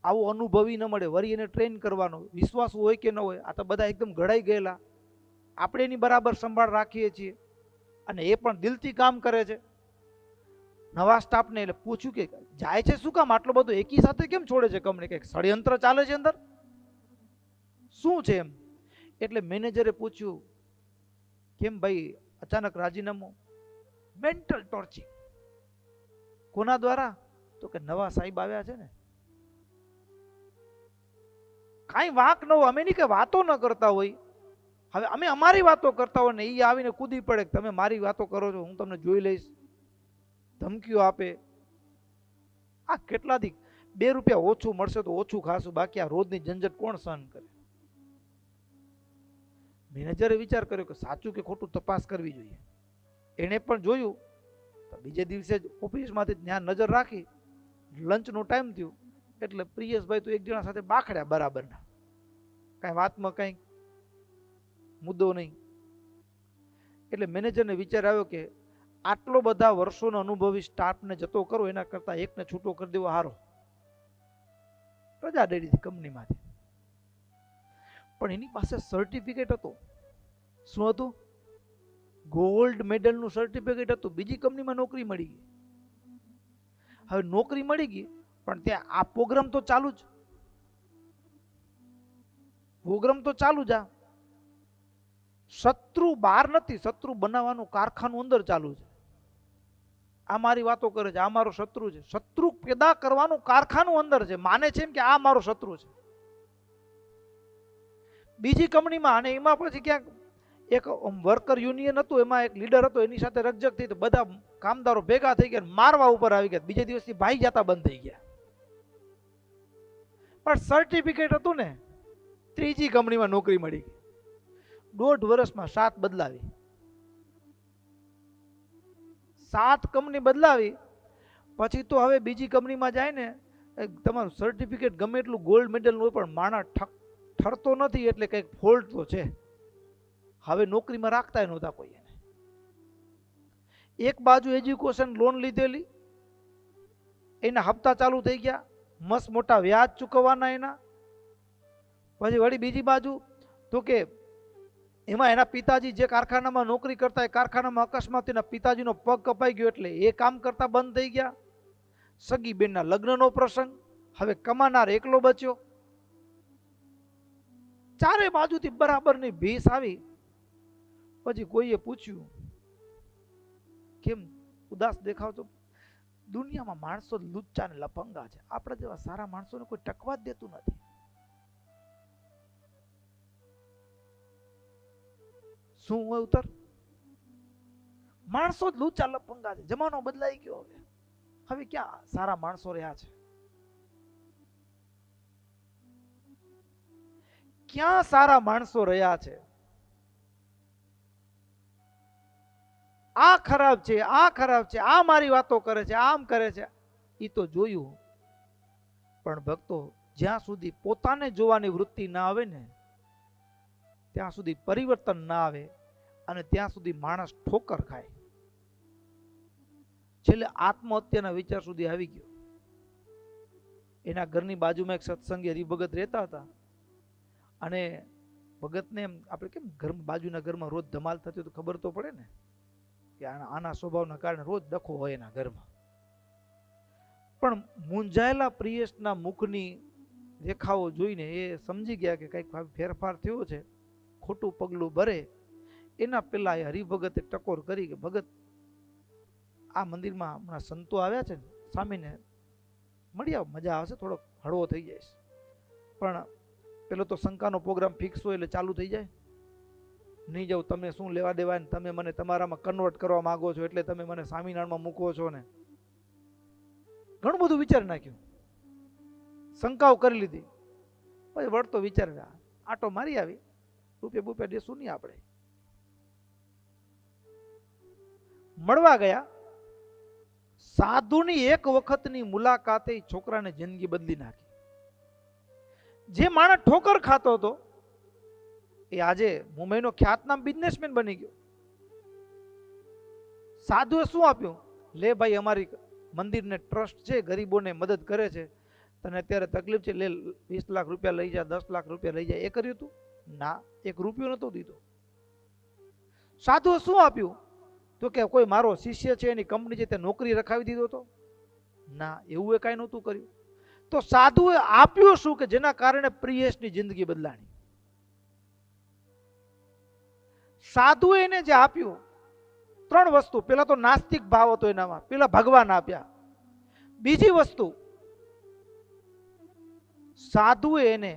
Speaker 1: આવો અનુભવી ન મળે, વળી એને ટ્રેન કરવાનો, વિશ્વાસ હોય કે ન હોય, આ તો બધા એકદમ ઘડાઈ ગયેલા, આપણે એની બરાબર સંભાળ રાખીએ છીએ અને એ પણ દિલથી કામ કરે છે. નવા સ્ટાફને એટલે પૂછ્યું કે જાય છે શું કામ આટલો બધો એકી સાથે કેમ છોડે છે કંપની? કંઈક ષડયંત્ર ચાલે છે અંદર, શું છે એમ? એટલે મેનેજરે પૂછ્યું, કેમ ભાઈ અચાનક રાજીનામું? મેન્ટલ ટોર્ચિંગ. કોના દ્વારા? તો કે નવા સાહેબ આવ્યા છે ને. કાંઈ વાંક ન હોય, અમે નહીં કે વાતો ન કરતા હોય, હવે અમે અમારી વાતો કરતા હોય ને એ આવીને કૂદી પડે કે તમે મારી વાતો કરો છો, હું તમને જોઈ લઈશ, ધમકીઓ આપે. આ કેટલા દી 2 રૂપિયા ઓછું મળશે તો ઓછું ખાશું, બાકી આ રોજની ઝંઝટ કોણ સહન કરે? મેનેજરે વિચાર કર્યો કે સાચું કે ખોટું તપાસ કરવી જોઈએ. એણે પણ જોયું તો બીજે દિવસે જ ઓફિસમાંથી ત્યાં નજર રાખી, લંચનો ટાઈમ થયું એટલે પ્રિયેશભાઈ તો એક જણા સાથે બાખડ્યા બરાબરના, કાંઈ વાતમાં કંઈ મુદ્દો નહીં. એટલે મેનેજરને વિચાર આવ્યો કે આટલો બધા વર્ષોનો અનુભવી સ્ટાફને જતો કરો એના કરતાં એકને છૂટો કરી દેવો સારો. રજા દઈ દીધી કંપનીમાંથી. પણ એની પાસે સર્ટિફિકેટ હતો. શું હતું? ગોલ્ડ મેડલનું સર્ટિફિકેટ હતું. બીજી કંપનીમાં નોકરી મળી ગઈ. હવે નોકરી મળી ગઈ પણ ત્યાં આ પ્રોગ્રામ તો ચાલુ જ. પ્રોગ્રામ તો ચાલુ જ. શત્રુ બહાર નથી, શત્રુ બનાવવાનું કારખાનું અંદર ચાલુ છે. આ મારી વાતો કરે છે, આ મારો શત્રુ છે. શત્રુ પેદા કરવાનું કારખાનું અંદર છે. માને છે એમ કે આ મારો શત્રુ છે. બીજી કંપનીમાં અને એમાં પછી ક્યાંક એક વર્કર યુનિયન હતું, એમાં એક લીડર હતો, એની સાથે રકઝક થઈ તો બધા કામદારો ભેગા થઈ ગયા, મારવા ઉપર આવી ગયા. બીજે દિવસથી ભાઈ જાતા બંધ થઈ ગયા. પણ સર્ટિફિકેટ હતું ને, ત્રીજી કંપનીમાં નોકરી મળી ગઈ. 1.5 વર્ષમાં 7 બદલાવી. 7 કંપની બદલાવી પછી તો હવે બીજી કંપનીમાં જાય ને, તમારું સર્ટિફિકેટ ગમે એટલું ગોલ્ડ મેડલ હોય પણ માણસ ઠરતો નથી, એટલે કંઈક ફોલ્ટ તો છે. હવે નોકરીમાં રાખતા નહોતા કોઈ એને. એક બાજુ એજ્યુકેશન લોન લીધેલી, એના હપ્તા ચાલુ થઈ ગયા, મસ્ત મોટા વ્યાજ ચૂકવવાના એના. પછી વળી બીજી બાજુ તો કે એમાં એના પિતાજી જે કારખાનામાં નોકરી કરતા, એ કારખાનામાં અકસ્માત એના પિતાજીનો પગ કપાઈ ગયો એટલે એ કામ કરતા બંધ થઈ ગયા. સગી બેનના લગ્નનો પ્રસંગ, હવે કમાનાર એકલો બચ્યો. ચારે બાજુથી બરાબરની ભીસ આવી. પછી કોઈએ પૂછ્યું, કેમ ઉદાસ દેખાવ છો? દુનિયામાં માણસો લુચ્ચા ને લફંગા છે, આપણા જેવા સારા માણસોને કોઈ ટકવા જ દેતું નથી. શું હોય ઉત્તર? માણસો જ લુચ્ચા લફંગા છે. જમાનો બદલાઈ ગયો. હવે ક્યાં સારા માણસો રહ્યા છે? ક્યાં સારા માણસો રહ્યા છે? આ ખરાબ છે, આ ખરાબ છે, આ મારી વાતો કરે છે, આમ કરે છે, એ તો જોયું. પણ ભક્તો, જ્યાં સુધી પોતાને જોવાની વૃત્તિ ના આવે ને, ત્યાં સુધી પરિવર્તન ના આવે, અને ત્યાં સુધી માણસ ઠોકર ખાય. છેલ્લે આત્મહત્યાના વિચાર સુધી આવી ગયો. એના ઘરની બાજુમાં એક સત્સંગી હરિભગત રહેતા હતા, અને ભગતને એમ આપણે કેમ ઘર બાજુના ઘરમાં રોજ ધમાલ થતી હોય તો ખબર તો પડે ને કે આના સ્વભાવના કારણે રોજ ડખો હોય એના ઘરમાં. પણ મૂંઝાયેલા પ્રિયેશના મુખની રેખાઓ જોઈને એ સમજી ગયા કે કંઈક ફેરફાર થયો છે, ખોટું પગલું ભરે એના પહેલા એ હરિભગતે ટકોર કરી કે ભગત, આ મંદિરમાં હમણાં સંતો આવ્યા છે ને, સ્વામીને મળી આવ, મજા આવશે, થોડોક હળવો થઈ જાય. પણ પેલો તો શંકાનો પ્રોગ્રામ ફિક્સ હોય એટલે ચાલુ થઈ જાય. નહીં જાઉં, તમે શું લેવા દેવા ને, તમે મને તમારામાં કન્વર્ટ કરવા માંગો છો એટલે તમે મને સ્વામિનારાયણમાં મૂકો છો ને. ઘણું બધું વિચારી નાખ્યું, શંકાઓ કરી લીધી. પછી વળતો વિચાર આટો મારી આવી, રૂપિયા બુપિયા દેશું નહીં આપણે. મળવા ગયા. સાધુની એક વખતની મુલાકાતે છોકરાને જિંદગી બદલી નાખી. જે માણસ ઠોકર ખાતો હતો એ આજે મુંબઈનો ખ્યાતનામ બિઝનેસમેન બની ગયો. સાધુએ શું આપ્યું? લે ભાઈ, અમારી મંદિરને ટ્રસ્ટ છે, ગરીબોને મદદ કરે છે, તને અત્યારે તકલીફ છે, લે 20 લાખ રૂપિયા લઈ જા, 10 લાખ રૂપિયા લઈ જા. એ કર્યું તું? ના, 1 રૂપિયો નતો દીધો. સાધુએ શું આપ્યું? તો કે કોઈ મારો શિષ્ય છે, એની કંપની છે, તે નોકરી રખાવી દીધો તો? ના, એવું એ કાંઈ નહોતું કર્યું. તો સાધુએ આપ્યું શું કે જેના કારણે પ્રિયેશની જિંદગી બદલાણી? સાધુએ એને જે આપ્યું 3 વસ્તુ. પેલા તો નાસ્તિક ભાવ હતો એનામાં, પેલા ભગવાન આપ્યા. બીજી વસ્તુ, સાધુએ એને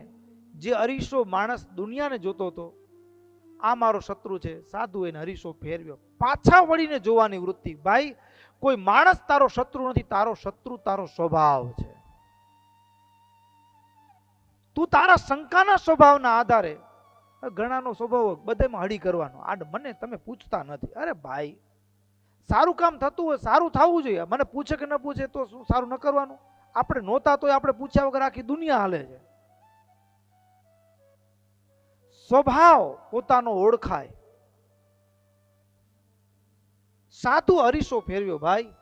Speaker 1: જે અરીસો માણસ દુનિયાને જોતો હતો, આ મારો શત્રુ છે, સાધુ એને અરીસો ફેરવ્યો, પાછા વળીને જોવાની વૃત્તિ. ભાઈ, કોઈ માણસ તારો શત્રુ નથી, તારો શત્રુ તારો સ્વભાવ છે. તું તારા શંકાના સ્વભાવના આધારે, ઘણાનો સ્વભાવ બધામાં હળી કરવાનો, આ મને તમે પૂછતા નથી. અરે ભાઈ, સારું કામ થતું હોય સારું થવું જોઈએ, મને પૂછે કે ન પૂછે તો શું સારું ન કરવાનું? આપણે નહોતા તોય આપણે પૂછ્યા વગર આખી દુનિયા હાલે છે. સ્વભાવ પોતાનો ઓળખાય. સાધુ અરીસો ફેરવ્યો. ભાઈ,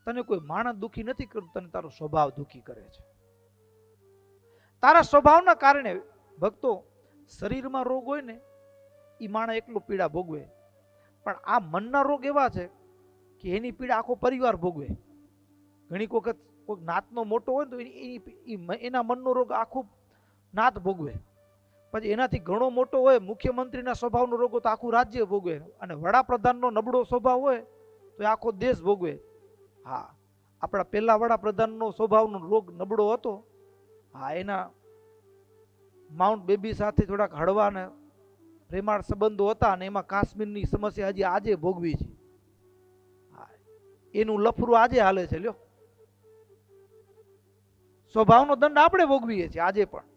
Speaker 1: તને કોઈ માણસ દુખી નથી કરતું, તને તારો સ્વભાવ દુખી કરે છે. તારા સ્વભાવના કારણે ભક્તો, શરીરમાં રોગ હોય ને એ માણસ એકલો પીડા ભોગવે, પણ આ મનના રોગ એવા છે કે એની પીડા આખો પરિવાર ભોગવે. ઘણી વખત કોઈ નાતનો મોટો હોય તો એના મનનો રોગ આખું નાત ભોગવે. પછી એનાથી ઘણો મોટો હોય મુખ્યમંત્રીના સ્વભાવનો રોગ તો આખું રાજ્ય ભોગવે, અને વડાપ્રધાનનો નબળો સ્વભાવ હોય તો એ આખો દેશ ભોગવે. હા, આપણા પહેલા વડાપ્રધાનનો સ્વભાવનો રોગ નબળો હતો. હા, એના માઉન્ટ બેબી સાથે થોડાક હળવા ને પ્રેમાળ સંબંધો હતા, અને એમાં કાશ્મીરની સમસ્યા હજી આજે ભોગવી છે. એનું લફરું આજે હાલે છે. લ્યો, સ્વભાવનો દંડ આપણે ભોગવીએ છીએ આજે પણ.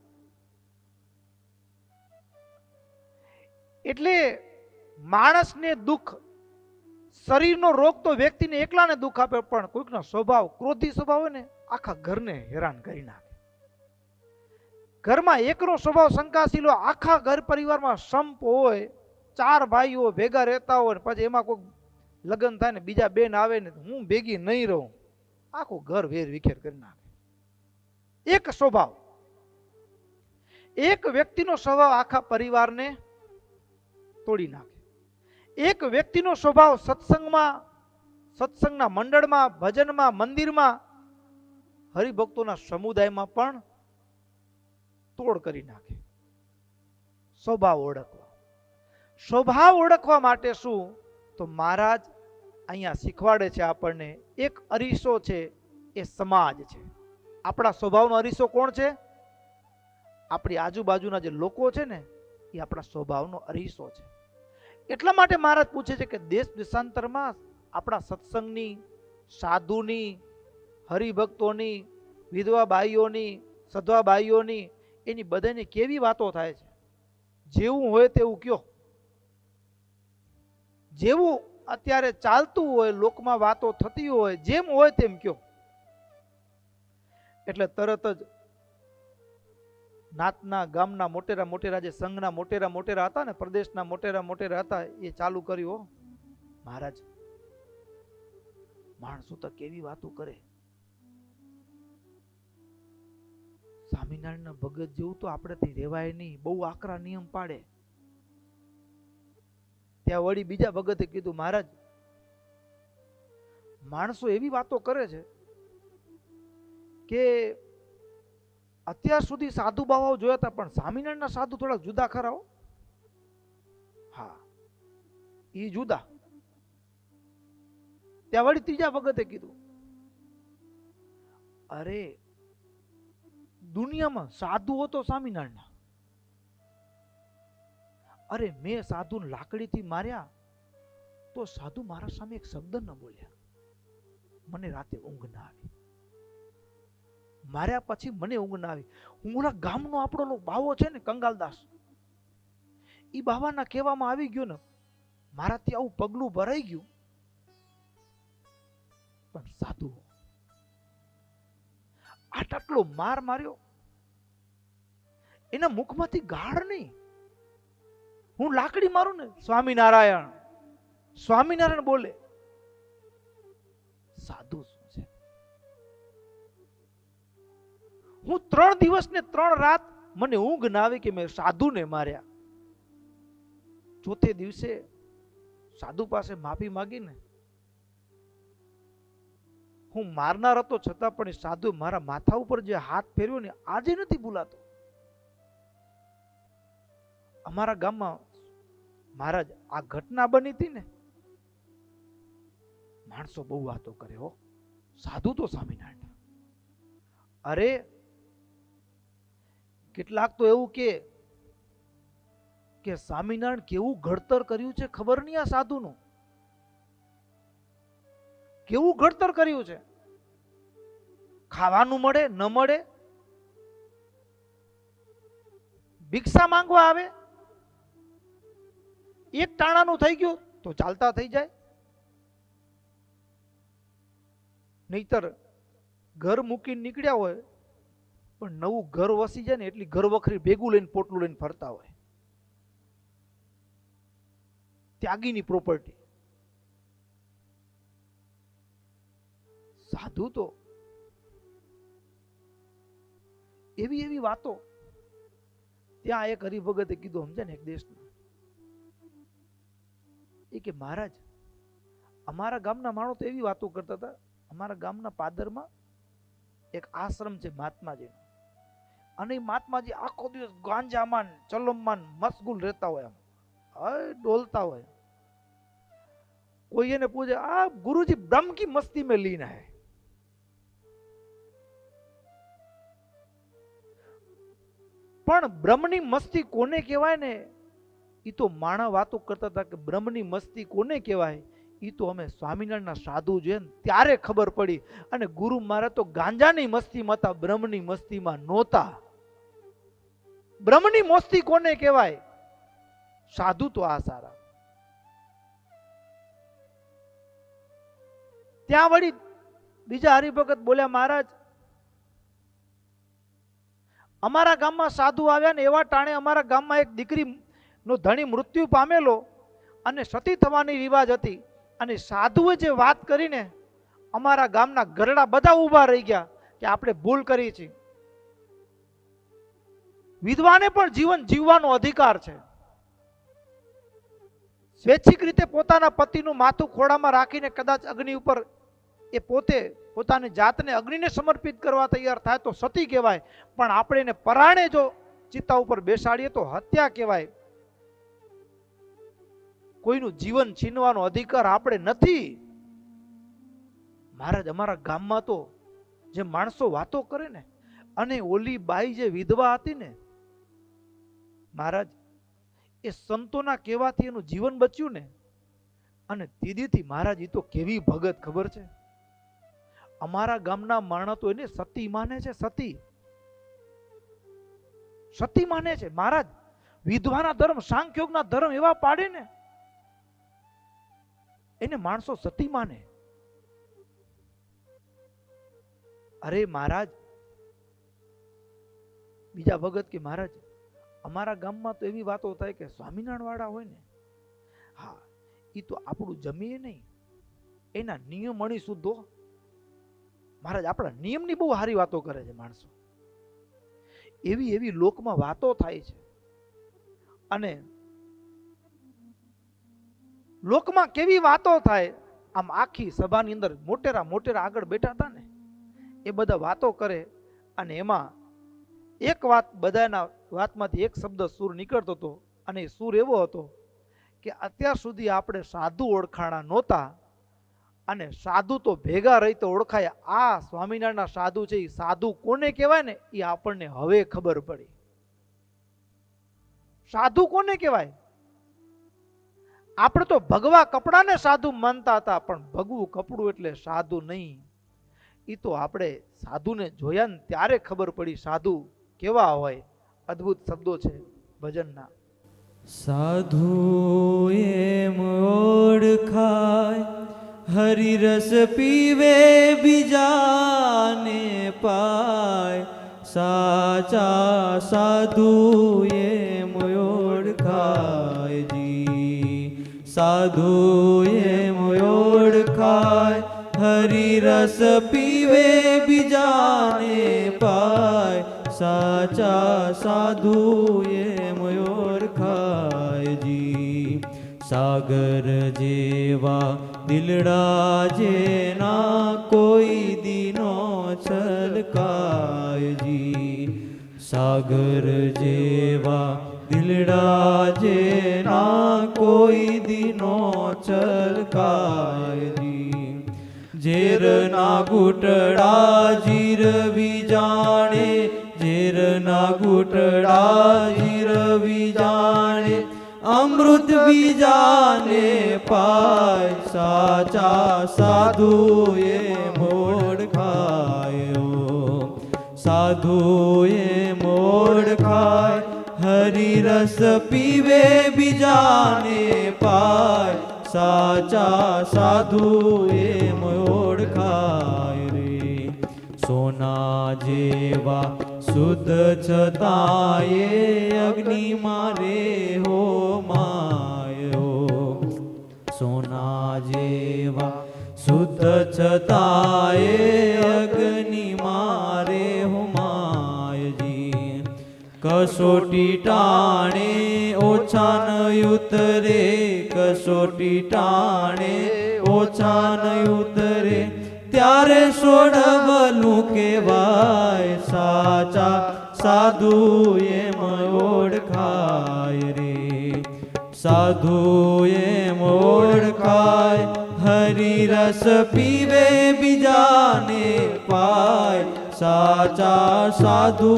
Speaker 1: એટલે માણસને દુઃખ, શરીરનો રોગ તો વ્યક્તિને એકલાને દુઃખ આપે, પણ કોઈકનો સ્વભાવ ક્રોધી સ્વભાવ હોય ને આખા ઘરને હેરાન કરી નાખે. ઘરમાં એકનો સ્વભાવ શંકાશીલો, આખા ઘર પરિવારમાં સંપ હોય, 4 ભાઈઓ ભેગા રહેતા હોય, પછી એમાં કોઈ લગ્ન થાય ને બીજા બેન આવે ને હું ભેગી નહીં રહું, આખું ઘર વેર વિખેર કરી નાખે. એક સ્વભાવ, એક વ્યક્તિનો સ્વભાવ આખા પરિવારને તોડી નાખે. એક વ્યક્તિનો સ્વભાવ સત્સંગમાં, સત્સંગના મંડળમાં, ભજનમાં, મંદિરમાં, હરિભક્તોના સમુદાયમાં પણ તોડ કરી નાખે. સ્વભાવ ઓળખવા, સ્વભાવ ઓળખવા માટે શું તો મહારાજ અહીંયા શીખવાડે છે આપણને. એક અરીસો છે એ સમાજ છે. આપણા સ્વભાવનો અરીસો કોણ છે? આપણી આજુબાજુના જે લોકો છે ને એ આપણા સ્વભાવનો અરીસો છે. એટલા માટે મહારાજ પૂછે છે કે દેશ દેશાંતરમાં આપણા સત્સંગની, સાધુની, હરિભક્તોની, વિધવા બાઈઓની, સધવા બાઈઓની, એની બધાની કેવી વાતો થાય છે. જેવું હોય તેવું કયો, જેવું અત્યારે ચાલતું હોય, લોકમાં વાતો થતી હોય, જેમ હોય તેમ કયો. એટલે તરત જ નાતના, ગામના મોટેરા મોટેરા, જે સંઘના મોટેરા મોટેરા હતા ને, પ્રદેશના મોટેરા મોટેરા હતા, એ ચાલુ કર્યું. મહારાજ, માણસો તો કેવી વાતો કરે, સ્વામિનારાયણના ભગત જેવું તો આપણેથી રહેવાય નહીં, બહુ આકરા નિયમ પાડે. ત્યાં વળી બીજા ભગતે કીધું, મહારાજ, માણસો એવી વાતો કરે છે કે અત્યાર સુધી સાધુ બાવાઓ જોયા હતા, પણ સ્વામિનારાયણના સાધુ થોડા જુદા ખરા હો. હા, એ જુદા. ત્યાં વળી ત્રીજા ભગતે કીધું, અરે દુનિયામાં સાધુઓ તો સ્વામિનારાયણના. અરે મેં સાધુને લાકડીથી માર્યા તો સાધુ મારા સામે એક શબ્દ ન બોલ્યા, મને રાતે ઊંઘ ના આવી. માર્યા પછી મને ઊંઘ ના આવી. હું ઓલા ગામનો આપણો બાવો છે ને કંગાલદાસ, એ બાવાના કહેવામાં આવી ગયો ને, મારાથી આવું પગલું ભરાઈ ગયું. પણ સાધુ આટલો માર માર્યો, એના મુખમાંથી ગાળ નહીં. હું લાકડી મારું ને, સ્વામિનારાયણ સ્વામિનારાયણ બોલે. સાધુ શું છે? હું 3 દિવસ ને 3 રાત મને ઊંઘ ના આવી કે મેં સાધુને માર્યા. ચોથે દિવસે સાધુ પાસે માફી માંગીને, હું મારનાર હતો છતાં પણ સાધુ મારા માથા ઉપર જે હાથ ફેર્યો ને આજે નથી ભૂલાતો. અમારા ગામમાં મહારાજ આ ઘટના બની હતી ને, માણસો બહુ વાતો કરે હો, સાધુ તો સ્વામિનારાયણ. અરે કેટલાક તો એવું કે સ્વામિનારાયણ કેવું ઘડતર કર્યું છે ખબર નહીં. આ સાધુનું કેવું ઘડતર કર્યું છે. ખાવાનું મળે ન મળે, ભિક્ષા માંગવા આવે, એક ટાણાનું થઈ ગયું તો ચાલતા થઈ જાય. નહીતર ઘર મૂકીને નીકળ્યા હોય પણ નવું ઘર વસી જાય ને એટલી ઘર વખરી ભેગું લઈને પોટલું લઈને ફરતા હોય. ત્યાગીની પ્રોપર્ટી. સાધુ તો એવી એવી વાતો. ત્યાં એક હરિભગતે કીધું, સમજે ને, એક દેશમાં, એ કે મહારાજ અમારા ગામના માણસો તો એવી વાતો કરતા હતા. અમારા ગામના પાદરમાં એક આશ્રમ છે મહાત્માજીનો. અને ઈ મહાત્માજી આખો દિવસ ગાંજામાં ને ચલમમાં ને મશગુલ રહેતા હોય, આમ ડોલતા હોય. કોઈ એને પૂછે, આ ગુરુજી બ્રહ્મ की मस्ती में लीन है. પણ બ્રહ્મની મસ્તી કોને કહેવાય ને, ઈ તો માણા વાતો કરતા હતા કે બ્રહ્મની મસ્તી કોને કહેવાય. ઈ તો અમે સ્વામિનારાયણના સાધુ જોઈએ ને ત્યારે ખબર પડી. અને ગુરુ મારા તો ગાંજાની મસ્તીમાં હતા, બ્રહ્મની મસ્તીમાં નહોતા. બ્રહ્મની મસ્તી કોને કહેવાય? સાધુ તો આ સારા. ત્યાં વળી બીજા હરિભગત બોલ્યા, મહારાજ અમારા ગામમાં સાધુ આવ્યા ને એવા ટાણે અમારા ગામમાં એક દીકરીનો ધણી મૃત્યુ પામેલો અને સતી થવાની રિવાજ હતી. અને સાધુએ જે વાત કરીને અમારા ગામના ગરડા બધા ઊભા રહી ગયા કે આપણે ભૂલ કરી છે. વિધવાને પણ જીવન જીવવાનો અધિકાર છે. સ્વૈચ્છિક રીતે પોતાના પતિનું માથું ખોળામાં રાખીને કદાચ અગ્નિ ઉપર એ પોતે પોતાની જાતને અગ્નિને સમર્પિત કરવા તૈયાર થાય તો સતી કહેવાય. પણ આપણે એને પરાણે જો ચિતા ઉપર બેસાડીએ તો હત્યા કહેવાય. કોઈનું જીવન છીનવાનો અધિકાર આપણે નથી. મહારાજ અમારા ગામમાં તો જે માણસો વાતો કરે ને, અને ઓલી બાઈ જે વિધવા હતી ને મહારાજ, એ સંતોના કહેવાથી એનું જીવન બચ્યું ને. અને દીદીથી મહારાજ એ તો કેવી ભગત ખબર છે. અમારા ગામના માણસ તો એને સતી માને છે. સતી માને છે મહારાજ. વિધવાના ધર્મ, સાંખ્યોગના ધર્મ એવા પાડે ને, એને માણસો સતી માને. અરે મહારાજ, બીજા ભગત કે મહારાજ અમારા ગામમાં તો એવી વાતો થાય કે સ્વામિનારાયણ વાળા હોય ને, હા એ તો આપણું જમીએ નહીં, એના નિયમ અણી શુદ્ધો. મહારાજ આપણા નિયમની બહુ સારી વાતો કરે છે માણસો. એવી એવી લોકમાં વાતો થાય છે. અને લોકમાં કેવી વાતો થાય, આમ આખી સભાની અંદર મોટેરા મોટેરા આગળ બેઠા હતા ને, એ બધા વાતો કરે. અને એમાં એક વાત, બધાના વાતમાંથી એક શબ્દ સૂર નીકળતો હતો. અને એ સૂર એવો હતો કે અત્યાર સુધી આપણે સાધુ ઓળખાણા નહોતા, અને સાધુ તો ભેગા રહી તો ઓળખાય. આ સ્વામિનારાયણના સાધુ છે, એ સાધુ કોને કહેવાય ને એ આપણને હવે ખબર પડી. સાધુ કોને કહેવાય? આપણે તો ભગવા કપડાને સાધુ માનતા હતા, પણ ભગવું કપડું એટલે સાધુ નહીં. એ તો આપણે સાધુને જોયા ને ત્યારે ખબર પડી સાધુ કેવા હોય. અદ્ભુત શબ્દો છે ભજનના.
Speaker 2: સાધુ એમ ઓળખાય, હરિરસ પીવે બીજાને પાય. સાચા સાધુ એમ ઓળખાય જી. સાધુ એમ ઓળખાય, હરિરસ પીવે બીજાને પાય. સાચા સાધુ એમ ઓળખાય જી. સાગર જેવા દિલડા જેના કોઈ દીનો છલકાય જી. સાગર જેવા દિલડા જેના કોઈ દીનો છલકાય જી. ઝેરના ઘૂંટડા જીરવી જાણે, ઝેરના ઘૂંટડા જીરવી જાણે. અમૃત બીજાને પાય. સાચા સાધુ એમ ઓળખાયો. સાધુ એમ ઓળખાય, હરિરસ પીવે બીજાને પાય. સાચા સાધુ એમ ઓળખાય રે. સોના જેવા શુદ્ધ છતાંય અગ્નિ મારે હો માયો. સોના જેવા શુદ્ધ છતાંય અગ્નિ મારે હો માયજી. કસોટી ટાણે ઓછા ન ઉતરે, કસોટી ટાણે ઓછા ન ઉતરે. ત્યારે સોડવલું કહેવાય. સાચા સાધુ એમ ઓળખાય રે, સાધુ એમ ઓળખાય, હરિરસ પીવે બીજાને પાય, સાચા સાધુ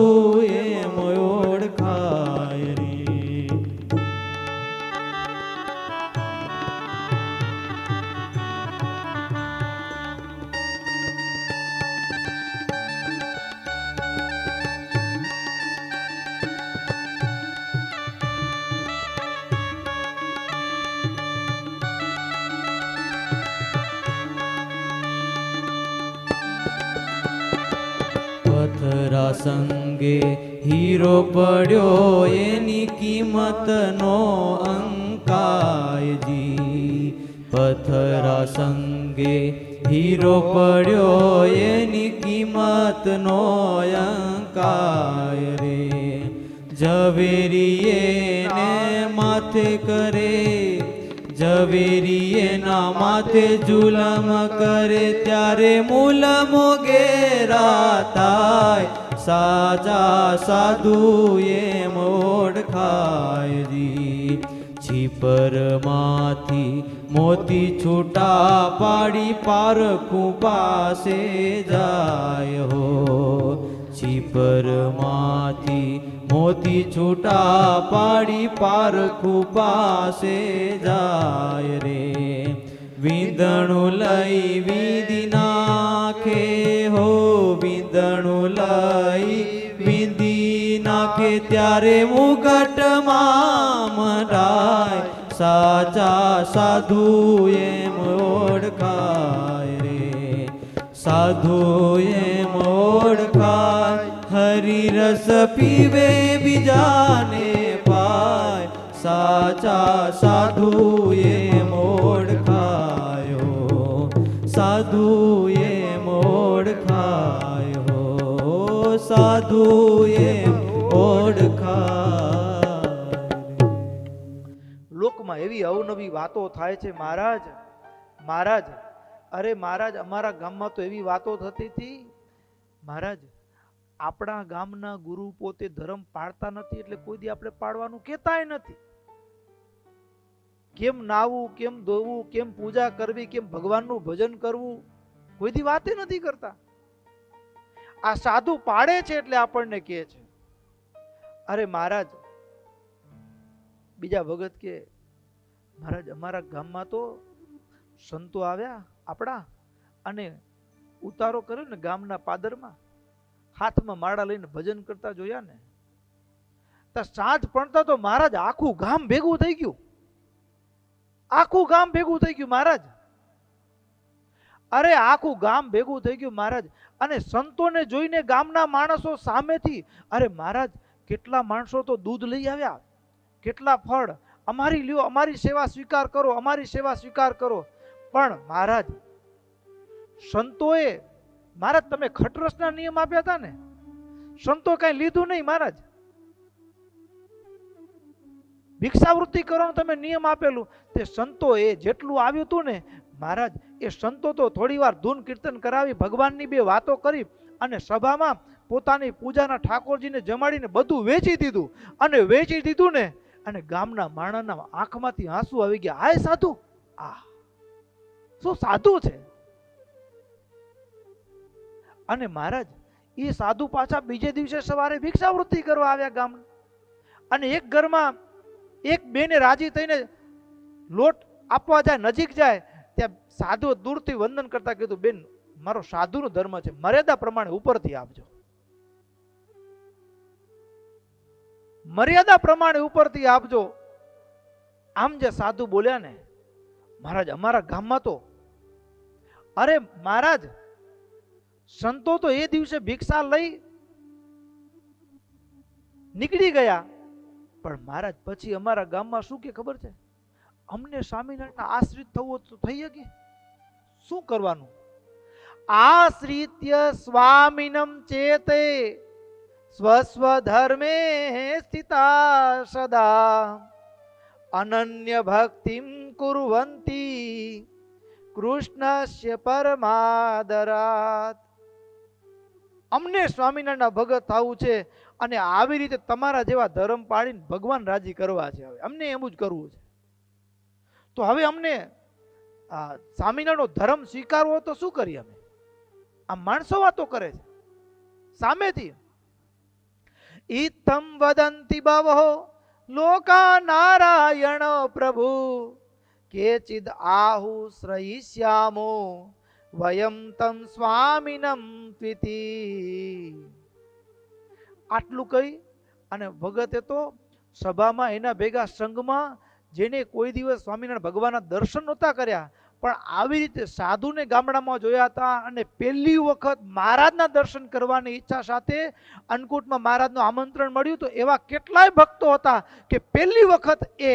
Speaker 2: એમ ઓળખાય રે. પથરા સંગે હીરો પડ્યો, એની કિંમત નો અંકાયજી. પથરા સંગે હીરો પડ્યો, એની કિંમત નો અંકાય રે. ઝવેરી એને માથે કરે, ઝવેરી એના માથે જુલમ કરે, ત્યારે મૂલ મોગેરા થાય, સાચા સાધુ એમ ઓળખાય જી. છીપરમાંથી મોતી છૂટા પાડી પારખું પાસે જાય હો, છીપરમાંથી મોતી છૂટા પાડી પારખું પાસે જાય રે. વીંદણું લઈ વીંધી નાખે હો, વીંદણું લઈ વીંધી નાખે, ત્યારે મુગટમાં મરાય, સાચા સાધુ એમ ઓળખાય રે, સાધુ એમ ઓળખાય, હરિરસ પીવે બીજાને પાય, સાચા સાધુ એમ ઓળખાયો, સાધુ એમ ઓળખાયો, સાધુ એમ ઓળખાય.
Speaker 1: લોકમાં એવી અવનવી વાતો થાય છે મહારાજ. મહારાજ, અરે મહારાજ, અમારા ગામમાં તો એવી વાતો થતી હતી મહારાજ, આપણા ગામના ગુરુ પોતે ધર્મ પાળતા નથી, એટલે કોઈ દી આપણે પાળવાનું કહેતાય નથી. કેમ નાવું, કેમ ધોવું, કેમ પૂજા કરવી, કેમ ભગવાનનું ભજન કરવું, કોઈ દી વાતે નથી કરતા. આ સાધુ પાડે છે એટલે આપણને કહે છે. અરે મહારાજ, બીજા ભગત કે મહારાજ, અમારા ગામમાં તો સંતો આવ્યા આપણા, અને ઉતારો કર્યો ને ગામના પાદરમાં, હાથમાં માળા લઈને ભજન કરતા જોયા ને, તો સાંજ પડતા તો મહારાજ આખું ગામ ભેગું થઈ ગયું, આખું ગામ ભેગું થઈ ગયું મહારાજ. અરે આખું ગામ ભેગું થઈ ગયું મહારાજ. અને સંતોને જોઈને ગામના માણસો સામેથી, અરે મહારાજ, કેટલા માણસો તો દૂધ લઈ આવ્યા, કેટલા ફળ, અમારી લ્યો, અમારી સેવા સ્વીકાર કરો, અમારી સેવા સ્વીકાર કરો. પણ મહારાજ, સંતોએ, મહારાજ તમે ખટરસના નિયમ આપ્યા હતા ને, સંતો કઈ લીધું નહીં મહારાજ. ભિક્ષાવૃત્તિ કરવાનું તમે નિયમ આપેલું, તે સંતો એ જેટલું આવ્યું હતું ને મહારાજ, એ સંતો તો થોડી વાર ધૂન કીર્તન કરાવી, ભગવાનની બે વાતો કરી, અને સભામાં પોતાની પૂજાના ઠાકોરજીને જમાડીને બધું વેચી દીધું. અને વેચી દીધું ને, અને ગામના માણસના આંખમાંથી આંસુ આવી ગયા. હાય સાધુ, આ શું સાધુ છે. અને મહારાજ, એ સાધુ પાછા બીજે દિવસે સવારે ભિક્ષાવૃત્તિ કરવા આવ્યા ગામ. અને એક ઘરમાં એક બેને રાજી થઈને લોટ આપવા જાય, નજીક જાય, ત્યાં સાધુ દૂરથી વંદન કરતા કીધું, બેન, મારો સાધુનો ધર્મ છે, મર્યાદા પ્રમાણે ઉપરથી આપજો, મર્યાદા પ્રમાણે ઉપરથી આપજો. આમ જે સાધુ બોલ્યા ને મહારાજ, અમારા ગામમાં તો, અરે મહારાજ, સંતો તો એ દિવસે ભિક્ષા લઈ નીકળી ગયા, પણ મહારાજ પછી અમારા ગામમાં શું કે ખબર છે, અમને સ્વામિનારાયણ આશ્રિત થવું તો થઈ શકે, શું કરવાનું? આશ્રિત્ય સ્વામિનમ ચેતે સ્વસ્વ ધર્મે સ્થિતા સદા અનન્ય ભક્તિમ કુર્વંતી કૃષ્ણસ્ય પરમાદરાત. અમને સ્વામિનારાયણના ભગત થવું છે, અને આવી રીતે તમારા જેવા ધર્મ પાડીને ભગવાન રાજી કરવા છે. હવે અમને એમ જ કરવું છે. તો હવે અમને સ્વામિનારાયણનો ધર્મ સ્વીકારવો તો શું કરીએ અમે? આ માણસો વાતો કરે છે સામેથી. ઈત્થમ વદંતિ બહવો લોકા નારાયણ પ્રભુ કેચિદ આહુ શ્રયિષ્યામો વયમ તમ સ્વામિનમ ત્વિતિ. આટલું કહી અને ભગતે તો સભામાં એના ભેગા સંઘમાં જેને કોઈ દિવસ સ્વામિનારાયણ ભગવાનના દર્શન નહોતા કર્યા પણ આવી રીતે સાધુને ગામડામાં જોયા હતા અને પહેલી વખત મહારાજના દર્શન કરવાની ઈચ્છા સાથે અન્નકૂટમાં મહારાજનું આમંત્રણ મળ્યું તો એવા કેટલાય ભક્તો હતા કે પહેલી વખત એ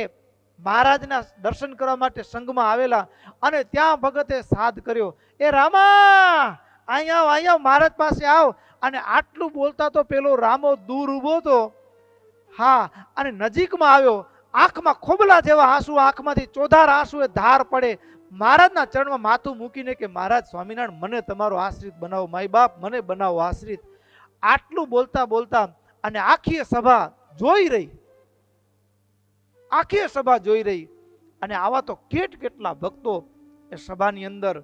Speaker 1: મહારાજના દર્શન કરવા માટે સંઘમાં આવેલા અને ત્યાં ભગતે સાદ કર્યો, એ રામા અહીંયા મહારાજ પાસે આવ. અને આટલું બોલતા તો પેલો રામો દૂર ઊભો હતો. હા, અને નજીકમાં આવ્યો. આંખમાં ખોબલા જેવા આંસુ, આંખમાંથી ચોધાર આંસુ એ ધાર પડે. મહારાજના ચરણમાં માથું મૂકીને કે મહારાજ સ્વામિનારાયણ મને તમારો આશ્રિત બનાવો, માય બાપ મને બનાવો આશ્રિત. આટલું બોલતા બોલતા અને આખી સભા જોઈ રહી, આખી સભા જોઈ રહી. અને આવા તો કેટલા ભક્તો એ સભાની અંદર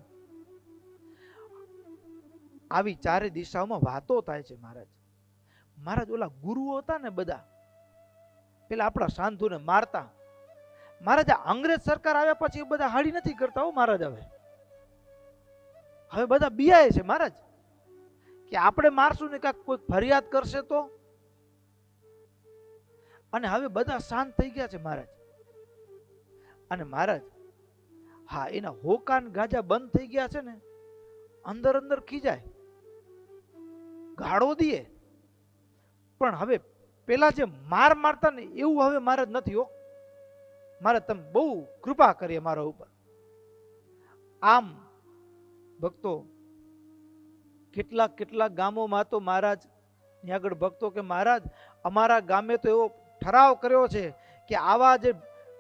Speaker 1: આવી ચારે દિશાઓમાં વાતો થાય છે. મહારાજ ઓલા ગુરુઓ હતા ને બધા પેલા આપણા સાંધુને મારતા, મહારાજ અંગ્રેજ સરકાર આવ્યા પછી બધા હાડી નથી કરતા હો મહારાજ. હવે બધા બિયાય છે મહારાજ કે આપણે મારશું ને કાંઈક કોઈ ફરિયાદ કરશે તો. અને હવે બધા શાંત થઈ ગયા છે મહારાજ. અને મહારાજ હા એના હોકાન ગાજા બંધ થઈ ગયા છે ને, અંદર અંદર ખીજાય, ગાળો દીએ, પણ હવે પેલા જે મારતા ને એવું હવે મહારાજ નથી હો. મહારાજ તમે બહુ કૃપા કરીએ મારા ઉપર. આમ ભક્તો કેટલાક ગામોમાં તો મહારાજ ની આગળ ભક્તો કે મહારાજ અમારા ગામે તો એવો ઠરાવ કર્યો છે કે આવા જે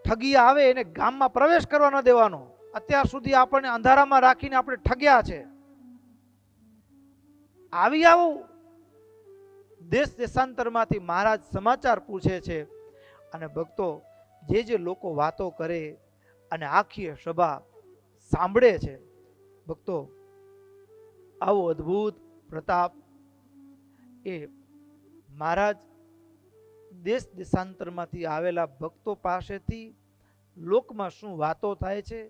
Speaker 1: ઠગી આવે એને ગામમાં પ્રવેશ કરવા ન દેવાનો. અત્યાર સુધી આપણને અંધારામાં રાખીને આપણે ઠગ્યા છે. આવું દેશ દેશાંતરમાંથી મહારાજ સમાચાર પૂછે છે. અને ભક્તો જે લોકો વાતો કરે અને આખી સભા સાંભળે છે, ભક્તો આવો અદ્ભુત પ્રતાપ એ મહારાજ દેશ દેશાંતરમાંથી આવેલા ભક્તો પાસેથી લોકમાં શું વાતો થાય છે,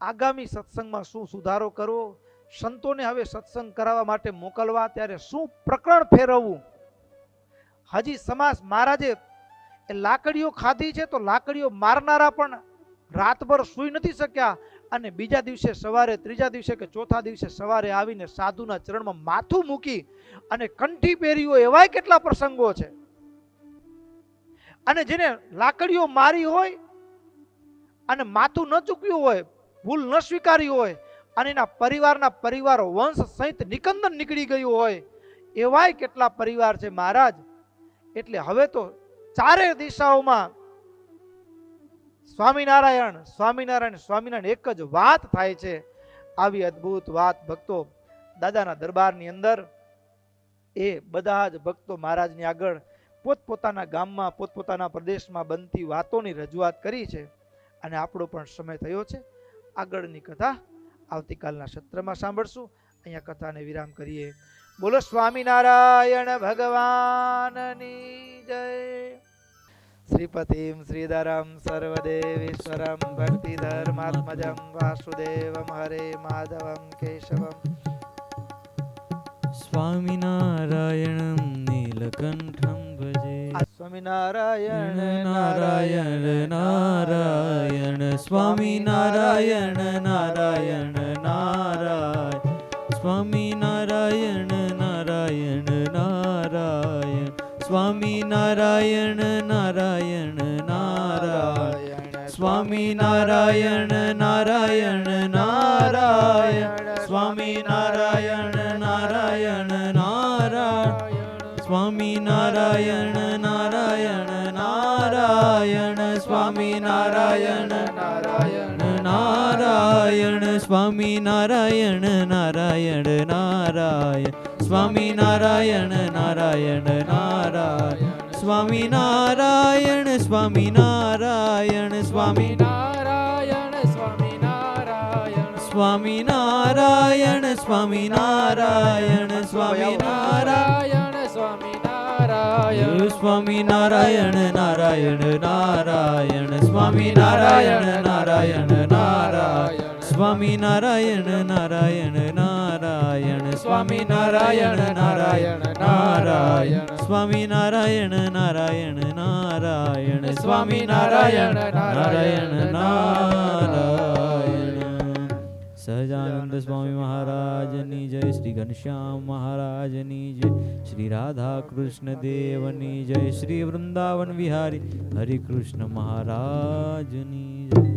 Speaker 1: આગામી સત્સંગમાં શું સુધારો કરવો, સંતોને હવે સત્સંગ કરાવવા માટે મોકલવા ત્યારે શું પ્રકરણ ફેરવવું. હજી સમાજ મહારાજે એ લાકડીઓ ખાધી છે તો લાકડીઓ મારનારા પણ રાતભર સૂઈ નથી શક્યા અને બીજા દિવસે સવારે, ત્રીજા દિવસે કે ચોથા દિવસે સવારે આવીને સાધુના ચરણમાં માથું મૂકી અને કંઠી પહેર્યો. એવાય કેટલા પ્રસંગો છે. અને જેને લાકડીઓ મારી હોય અને માથું ન ચૂક્યું હોય, ભૂલ ન સ્વીકારી હોય અને એના પરિવારો વંશ સહિત નિકંદન નીકળી ગયું હોય, એવાય કેટલા પરિવાર છે મહારાજ. એટલે હવે તો ચારે દિશાઓમાં સ્વામિનારાયણ સ્વામિનારાયણ સ્વામિનારાયણ એક જ વાત થાય છે. આવી અદ્ભુત વાત ભક્તો દાદાના દરબારની અંદર એ બધા જ ભક્તો મહારાજની આગળ પોતપોતાના ગામમાં પોતપોતાના પ્રદેશમાં બનતી વાતોની રજૂઆત કરી છે. અને આપણો પણ સમય થયો છે. આગળની કથા આવતીકાલના સત્રમાં સાંભળશું. અહીંયા કથાને વિરામ કરીએ. બોલો સ્વામિનારાયણ ભગવાનની જય. શ્રીપતિમ શ્રીધરમ સર્વદેવેશ્વરમ ભક્તિધર્માત્મજમ વાસુદેવમ હરે માધવમ કેશવમ.
Speaker 2: સ્વામિનારાયણં નીલકંઠં ભજે.
Speaker 1: સ્વામિનારાયણ
Speaker 2: નારાયણ નારાયણ સ્વામિનારાયણ નારાયણ નારાયણ સ્વામિનારાયણ નારાયણ નારાયણ સ્વામિનારાયણ નારાયણ નારાયણ સ્વામિનારાયણ નારાયણ નારાયણ સ્વામિનારાયણ નારાયણ નારાયણ સ્વામિનારાયણ નારાયણ નારાયણ સ્વામિનારાયણ નારાયણ નારાયણ સ્વામિનારાયણ નારાયણ નારાયણ સ્વામી નારાયણ નારાયણ નારાયણ સ્વામી નારાયણ સ્વામી નારાયણ સ્વામી
Speaker 3: નારાયણ સ્વામી નારાયણ
Speaker 2: સ્વામી નારાયણ સ્વામી નારાયણ સ્વામી નારાયણ
Speaker 3: સ્વામી નારાયણ
Speaker 2: સ્વામી નારાયણ નારાયણ નારાયણ સ્વામી નારાયણ નારાયણ નારાયણ સ્વામી નારાયણ નારાયણ નારાયણ સ્વામી નારાયણ નારાયણ નારાયણ સ્વામી નારાયણ નારાયણ નારાયણ સ્વામી નારાયણ નારાયણ નારાયણ સહજાનંદ સ્વામી મહારાજની જય, શ્રી ઘનશ્યામ મહારાજની જય, શ્રી રાધા કૃષ્ણ દેવની જય, શ્રી વૃંદાવન વિહારી હરિ કૃષ્ણ મહારાજની જય.